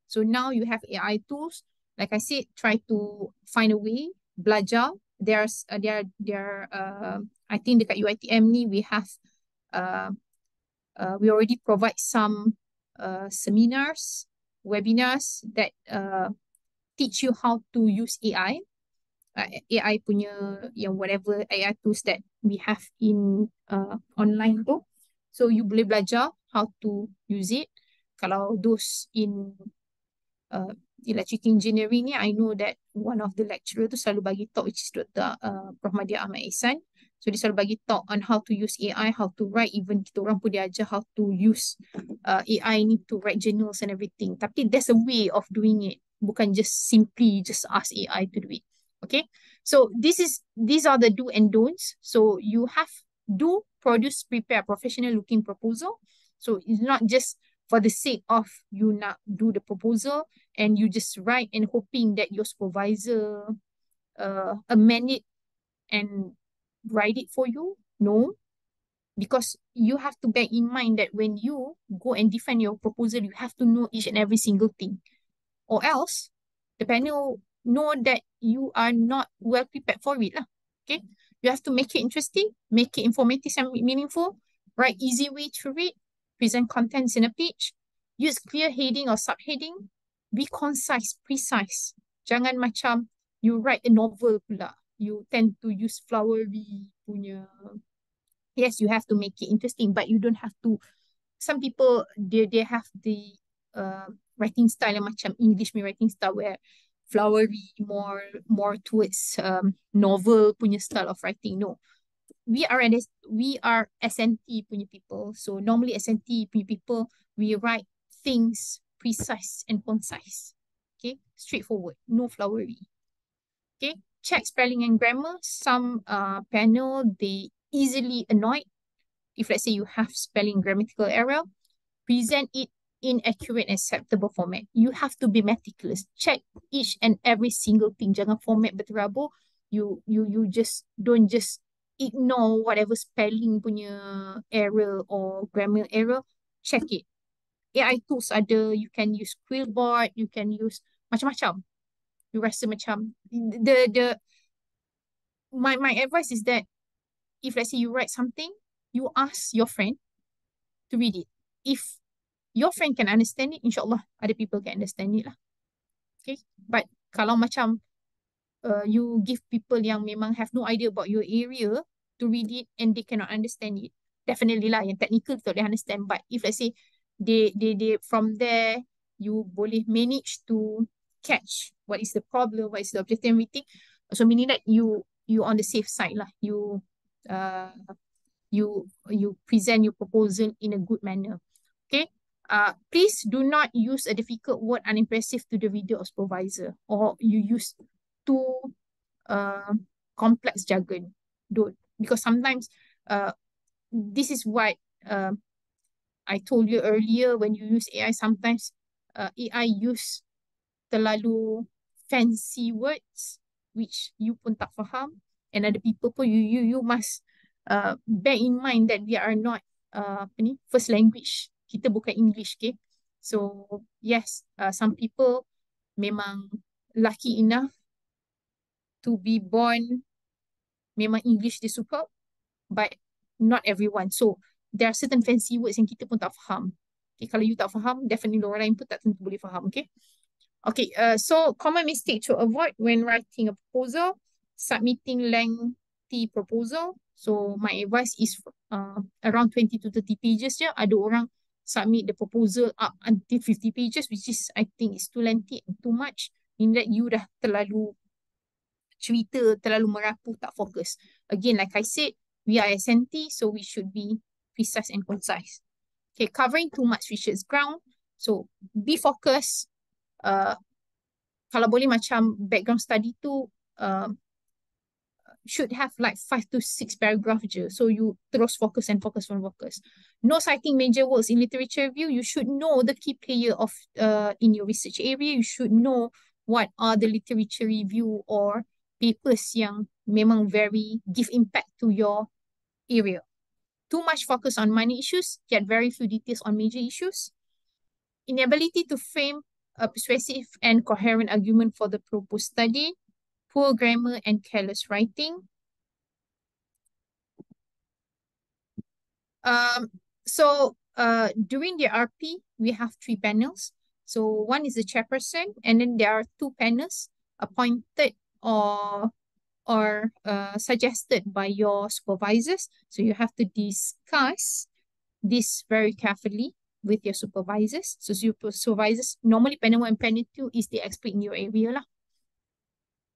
So now you have AI tools. Like I said, try to find a way, belajar. I think dekat UiTM ni we have we already provide some seminars, webinars that teach you how to use AI. AI punya whatever AI tools that we have in online tu. So you boleh belajar how to use it. Kalau those in electric engineering ni, I know that one of the lecturer tu selalu bagi talk, which is Dr. Prof. Madia Ahmad Ihsan. So dia selalu bagi talk on how to use AI, how to write. Even kita orang pun diajar how to use AI ni to write journals and everything. Tapi there's a way of doing it. Bukan just simply just ask AI to do it. Okay, so these are the do and don'ts. So you have prepare professional looking proposal. So it's not just for the sake of you not do the proposal and you just write and hoping that your supervisor amend it and write it for you. No, because you have to bear in mind that when you go and defend your proposal, you have to know each and every single thing, or else the panel know that you are not well prepared for it lah. Okay, you have to make it interesting, make it informative and meaningful, write easy way to read, present contents in a page, use clear heading or subheading, be concise, precise. Jangan macam you write a novel pula, you tend to use flowery punya. Yes, you have to make it interesting, but you don't have to. Some people they have the writing style yang macam English writing style where flowery, more towards novel punya style of writing. No, we are SNT punya people. So normally SNT punya people, we write things precise and concise. Okay, straightforward, no flowery. Okay, check spelling and grammar. Some panel, they easily annoyed if let's say you have spelling grammatical error. Present it in accurate and acceptable format. You have to be meticulous. Check each and every single thing. Jangan format berterabur. You just don't just ignore whatever spelling punya error or grammar error. Check it. AI tools ada. You can use Quillboard. You can use macam-macam. You rasa macam my advice is that if let's say you write something, you ask your friend to read it. If your friend can understand it, insyaAllah other people can understand it lah. Okay. But kalau macam you give people yang memang have no idea about your area to read it and they cannot understand it, definitely lah yang technical tak boleh understand. But if let's say they from there you boleh manage to catch what is the problem, what is the objective and everything. So meaning that you on the safe side lah. You present your proposal in a good manner. Okay. Please do not use a difficult word unimpressive to the reader or supervisor, or you use too complex jargon. Don't, because sometimes this is what I told you earlier, when you use AI, sometimes AI use terlalu fancy words which you pun tak faham, and other people pun you must bear in mind that we are not first language. Kita bukan English, okay? So yes, some people memang lucky enough to be born memang English dia superb, but not everyone. So there are certain fancy words yang kita pun tak faham. Okay, kalau you tak faham, definitely orang lain pun tak tentu boleh faham, okay? Okay, so common mistake to avoid when writing a proposal: submitting lengthy proposal. So my advice is around 20 to 30 pages je. Ada orang submit the proposal up until 50 pages, which is, I think, is too lengthy and too much. In that you dah terlalu cerita, terlalu merapu, tak fokus. Again, like I said, we are SNT, so we should be precise and concise. Okay, covering too much research ground. So be focused. Kalau boleh macam background study tu should have like 5 to 6 paragraph je. So you terus focus and focus. No citing major works in literature review. You should know the key player of in your research area. You should know what are the literature review or papers yang memang very give impact to your area. Too much focus on minor issues, yet very few details on major issues. Inability to frame a persuasive and coherent argument for the proposed study. Poor grammar and careless writing. So during the RP, we have 3 panels. So one is the chairperson, and then there are 2 panels appointed or suggested by your supervisors. So you have to discuss this very carefully with your supervisors. So supervisors, normally panel 1 and panel 2 is the expert in your area lah.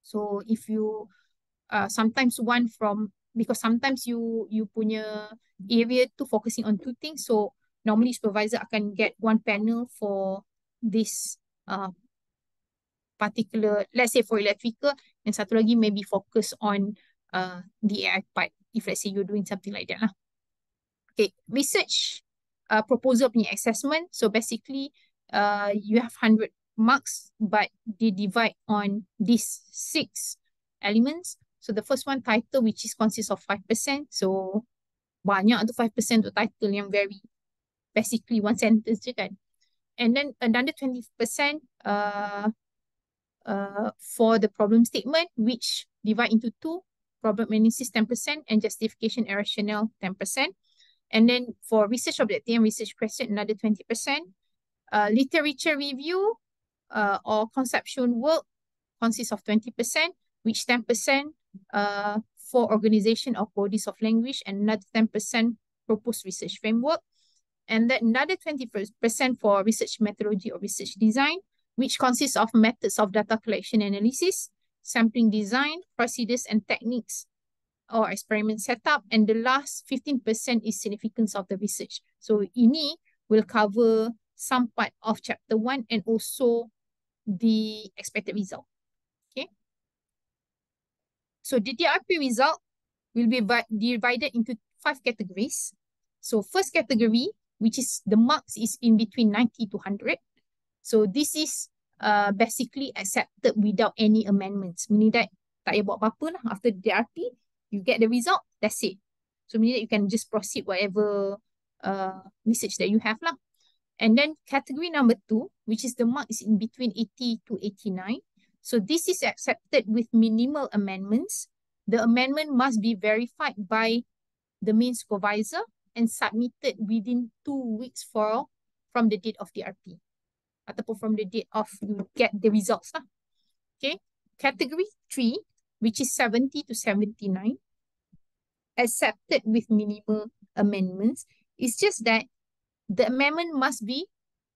So if you sometimes one from, because sometimes you punya area tu focusing on 2 things, so normally supervisor akan get 1 panel for this particular, let's say for electrical, and satu lagi maybe focus on the AI part, if let's say you're doing something like that lah. Okay, research proposal punya assessment. So basically you have 100 marks, but they divide on these 6 elements. So the first one, title, which is consists of 5%. So banyak tu 5% tu title yang very basically 1 sentence je kan. And then another 20% for the problem statement, which divide into 2, problem analysis 10% and justification and rationale 10%. And then for research objective and research question, another 20%. Literature review or conceptual work consists of 20%, which 10% for organization of bodies of language, and another 10% proposed research framework. And then another 20% for research methodology or research design, which consists of methods of data collection analysis, sampling design, procedures and techniques or experiment setup. And the last 15% is significance of the research. So ini will cover some part of chapter 1 and also the expected result. Okay. So the DRP result will be divided into 5 categories. So first category, which is the marks is in between 90 to 100. So this is basically accepted without any amendments. Meaning that tak payah buat apa-apa lah. After the DRP, you get the result, that's it. So meaning that you can just proceed whatever research that you have lah. And then category number 2, which is the mark is in between 80 to 89. So this is accepted with minimal amendments. The amendment must be verified by the main supervisor and submitted within 2 weeks from the date of DRP. Ataupun from the date of you get the results lah. Okay. Category 3, which is 70 to 79, accepted with minimal amendments. It's just that the amendment must be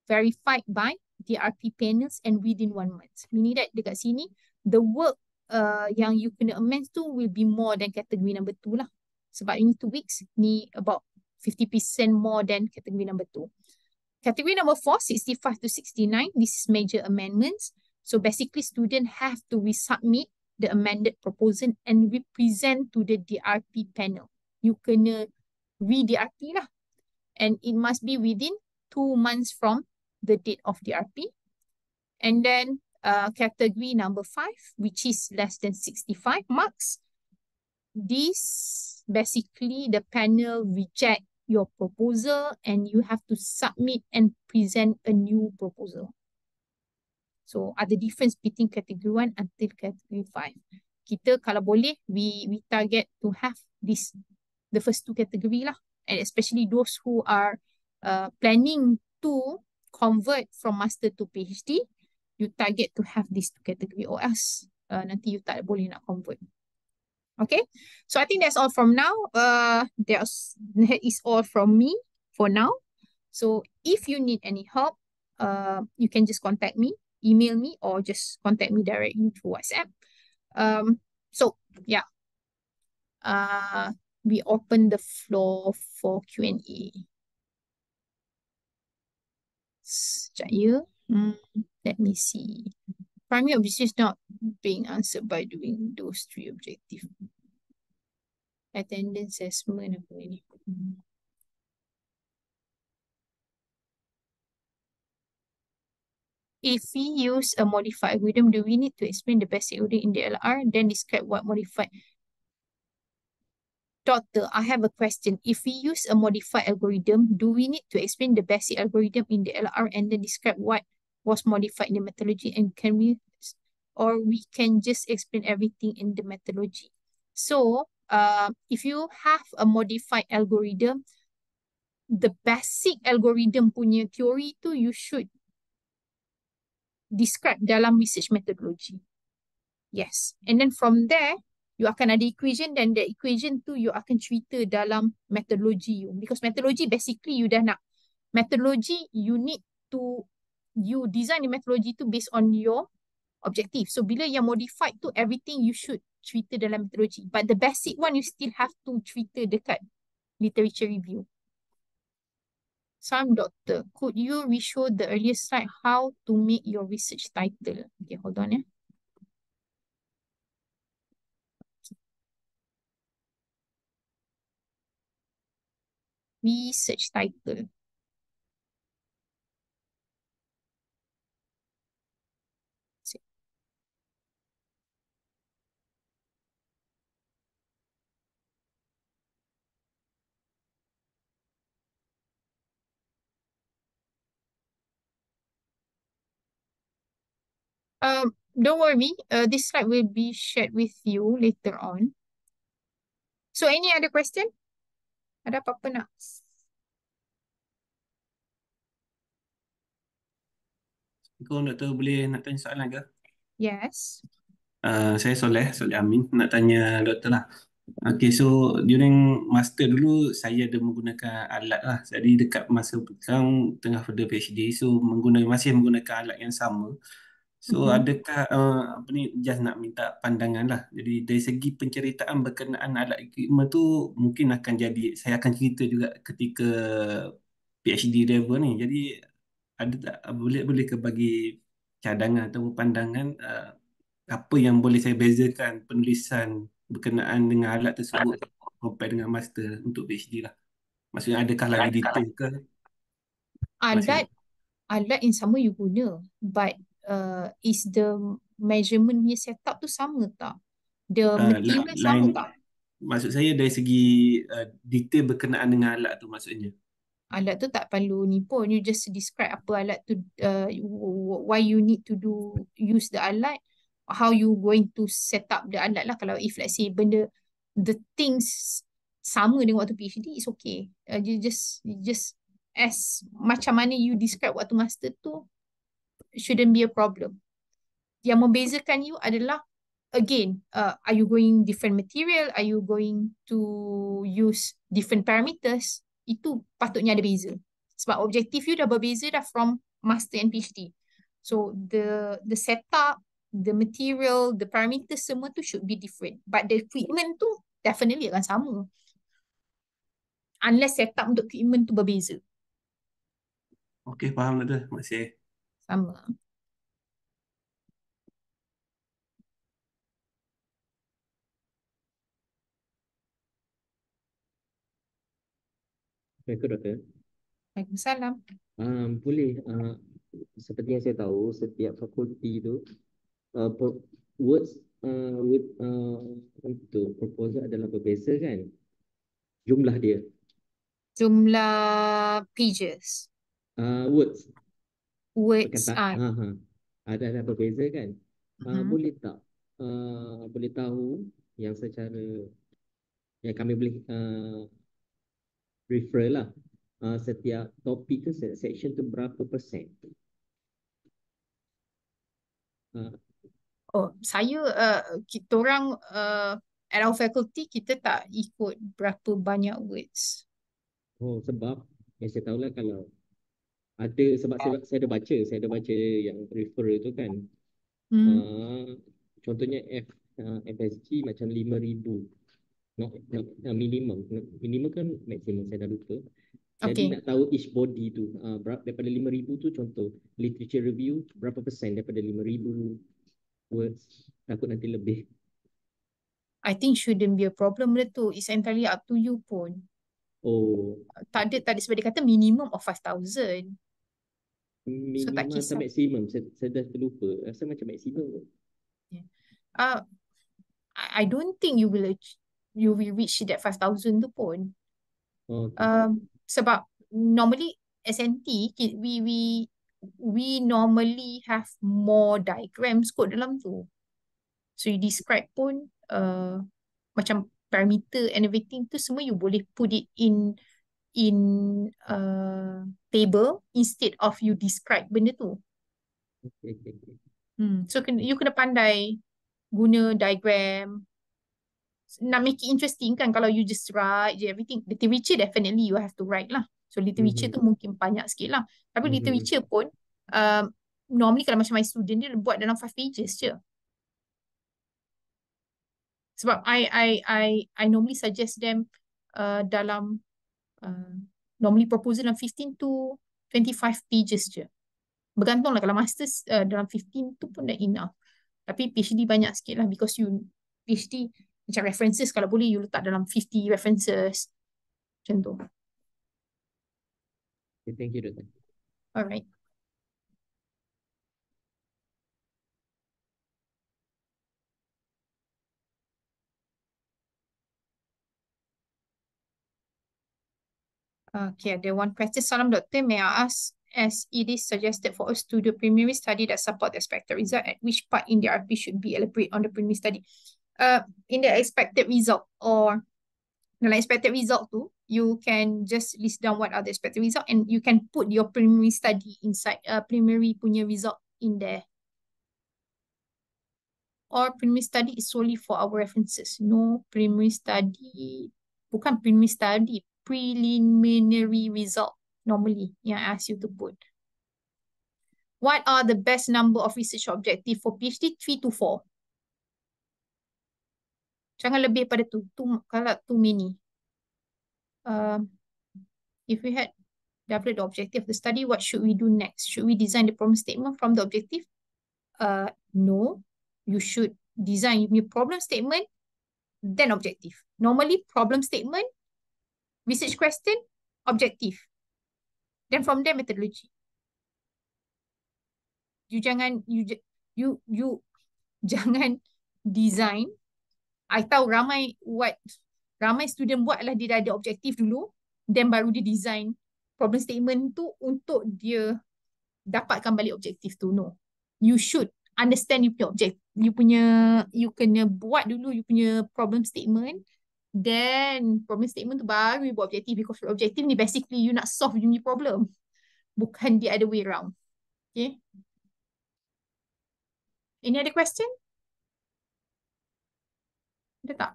verified by DRP panels and within 1 month. Meaning that dekat sini, the work yang you kena amend tu will be more than category number 2 lah. Sebab ini 2 weeks, ni about 50% more than category number 2. Category number 4, 65 to 69, this is major amendments. So basically, student have to resubmit the amended proposal and represent to the DRP panel. You kena re-DRP lah. And it must be within 2 months from the date of DRP. And then category number 5, which is less than 65 marks. This basically the panel reject your proposal and you have to submit and present a new proposal. So ada difference between category 1 until category 5. Kita kalau boleh, we target to have this, the first 2 category lah. And especially those who are planning to convert from master to PhD, you target to have this 2 category or else nanti you tak boleh nak convert. Okay, so I think that's all from now. That is all from me for now. So if you need any help, you can just contact me, email me, or just contact me directly through WhatsApp. So yeah, we open the floor for Q&A. Sekejap ya. Let me see. Primary objective is not being answered by doing those 3 objectives. Attendance assessment apa ni. If we use a modified algorithm, do we need to explain the basic algorithm in the LR, then describe what modified? Doctor, I have a question. If we use a modified algorithm, do we need to explain the basic algorithm in the LR and then describe what was modified in the methodology, and can we, or we can just explain everything in the methodology? So, if you have a modified algorithm, the basic algorithm punya theory tu you should describe dalam research methodology. Yes. And then from there, you akan ada equation, dan the equation tu you akan cerita dalam methodology you. Because methodology basically you dah nak, methodology you need to, you design the methodology tu based on your objective. So bila yang modified tu, everything you should cerita dalam methodology. But the basic one you still have to cerita dekat literature review. Sam Doctor, could you re-show the earlier slide how to make your research title? Okay, hold on ya. Research title. Don't worry, this slide will be shared with you later on. So any other question? Ada apa-apa nak? Kau doktor boleh nak tanya soalan ke? Yes. Saya Soleh Amin, nak tanya doktor lah. Okay, so during master dulu saya ada menggunakan alat lah. Jadi dekat masa sekarang tengah further PhD, so masih menggunakan alat yang sama. So adakah apa ni, just nak minta pandangan lah. Jadi dari segi penceritaan berkenaan alat equipment tu mungkin akan jadi, saya akan cerita juga ketika PhD level ni. Jadi ada tak, boleh ke bagi cadangan atau pandangan apa yang boleh saya bezakan penulisan berkenaan dengan alat tersebut compare dengan master untuk PhD lah. Maksudnya adakah lagi detail ke? Masih Alat yang sama you guna, but is the measurement punya setup tu sama tak? The material sama tak? maksud saya dari segi detail berkenaan dengan alat tu maksudnya. Alat tu tak perlu ni pun, you just describe apa alat tu, why you need to use the alat, how you going to set up the alat lah. Kalau if let's say the things sama dengan waktu PhD, it's okay. You just as macam mana you describe waktu master tu shouldn't be a problem. Yang membezakan you adalah, again, are you going different material? Are you going to use different parameters? Itu patutnya ada beza. Sebab objektif you dah berbeza dah from master and PhD. So the setup, the material, the parameters semua tu should be different. But the equipment tu definitely akan sama. Unless setup untuk equipment tu berbeza. Okey, faham Doktor. Terima kasih. Sama. Assalamualaikum Doktor. Waalaikumsalam. Boleh, seperti yang saya tahu, setiap fakulti itu words untuk proposal adalah berbeza kan? Jumlah dia. Jumlah pages. Words. Words. Adalah berbeza kan? Boleh tak? Boleh tahu yang secara yang kami boleh refer lah. Setiap topik tu, section tu berapa persen? Kita orang at our faculty, kita tak ikut berapa banyak words. Sebab yang saya tahu lah kalau ada, sebab saya ada baca yang refer tu kan. Contohnya FSG macam 5,000. Minimum kan maksimum, saya dah lupa. Jadi nak tahu each body tu daripada 5,000 tu, contoh literature review berapa persen daripada 5,000 words, takut nanti lebih. I think shouldn't be a problem tu. It's entirely up to you pun. Tak ada sebab dia kata minimum of 5,000. Minimum atau maksimum, saya dah terlupa. Rasa macam maksimum. I don't think you will reach that 5,000 tu pun. Sebab normally SNT we normally have more diagrams kot dalam tu. So you describe pun macam parameter and everything tu semua you boleh put it in table instead of you describe benda tu. So you kena pandai guna diagram. Nak make it interesting kan, kalau you just write je everything. Literature definitely you have to write lah. So literature tu mungkin banyak sikit lah. Tapi literature pun normally kalau macam my student dia buat dalam 5 pages je. Sebab I normally suggest them dalam normally proposal dalam 15 to 25 pages je. Bergantung lah, kalau masters dalam 15 tu pun dah enough. Tapi PhD banyak sikit lah, because PhD macam references kalau boleh you letak dalam 50 references. Macam tu. Okay, thank you Doktor. Alright. Okay, ada one question. Salam Doktor, may I ask, as it is suggested for us to do preliminary study that support the expected result, at which part in the RP should be elaborate on the preliminary study? In the expected result, or dalam expected result tu, you can just list down what are the expected result and you can put your preliminary study inside preliminary punya result in there. Or preliminary study is solely for our references. No, preliminary study, bukan preliminary study, preliminary result normally yang I ask you to put. What are the best number of research objective for PhD? 3 to 4. Jangan lebih pada tu. Kalau too many. If we had developed the objective of the study, what should we do next? Should we design the problem statement from the objective? No. You should design your problem statement then objective. Normally problem statement, research question, objective. Then from there methodology. You jangan you jangan design. I tahu ramai student buat lah, dia dah ada objektif dulu, then baru dia design problem statement tu untuk dia dapatkan balik objektif tu. No. You should understand you kena buat dulu you punya problem statement, then problem statement tu baru you buat objektif, because objektif ni basically you nak solve you punya problem, bukan the other way around. Okay. Any other question? Ada tak?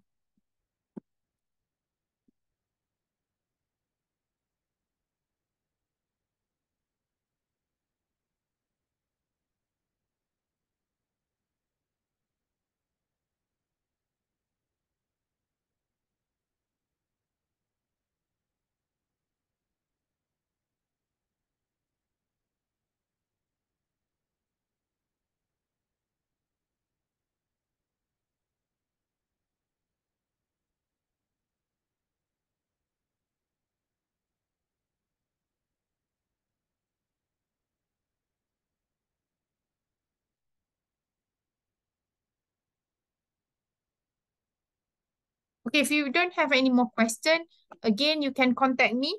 Okay, if you don't have any more question, again, you can contact me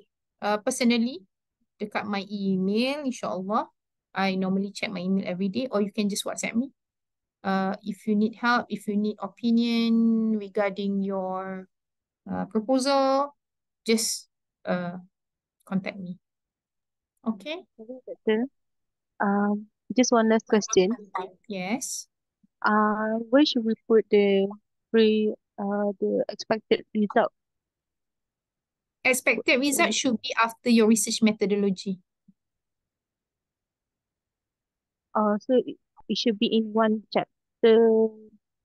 personally dekat my email, insyaAllah. I normally check my email every day, or you can just WhatsApp me. If you need help, if you need opinion regarding your proposal, just contact me. Okay? Doctor, just one last question. Yes. Where should we put the expected result? Expected result should be after your research methodology. So it should be in one chapter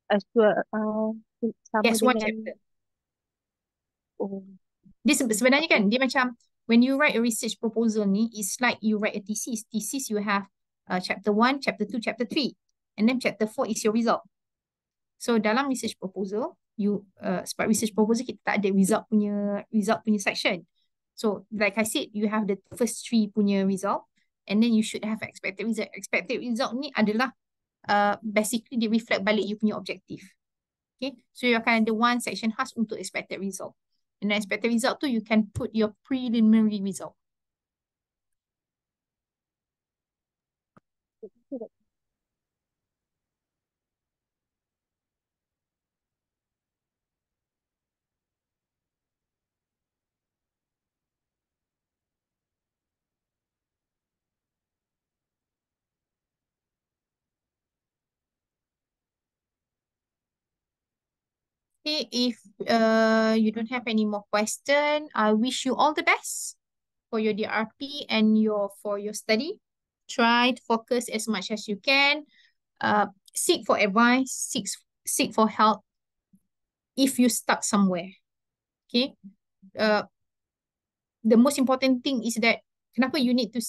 as well. Sama Yes, one dengan chapter. oh, Dia sebenarnya kan, dia macam when you write a research proposal ni, it's like you write a thesis. Thesis you have chapter 1, chapter 2, chapter 3. And then chapter 4 is your result. So dalam research proposal, sebab research proposal kita tak ada result punya section. So like I said, you have the first 3 punya result, and then you should have expected result. Expected result ni adalah basically they reflect balik you punya objektif. Okay, so you akan ada one section khas untuk expected result. And the expected result tu you can put your preliminary result. Okay, if you don't have any more question, I wish you all the best for your DRP and for your study. Try to focus as much as you can. Seek for advice, seek for help if you stuck somewhere. Okay. The most important thing is that kenapa you need to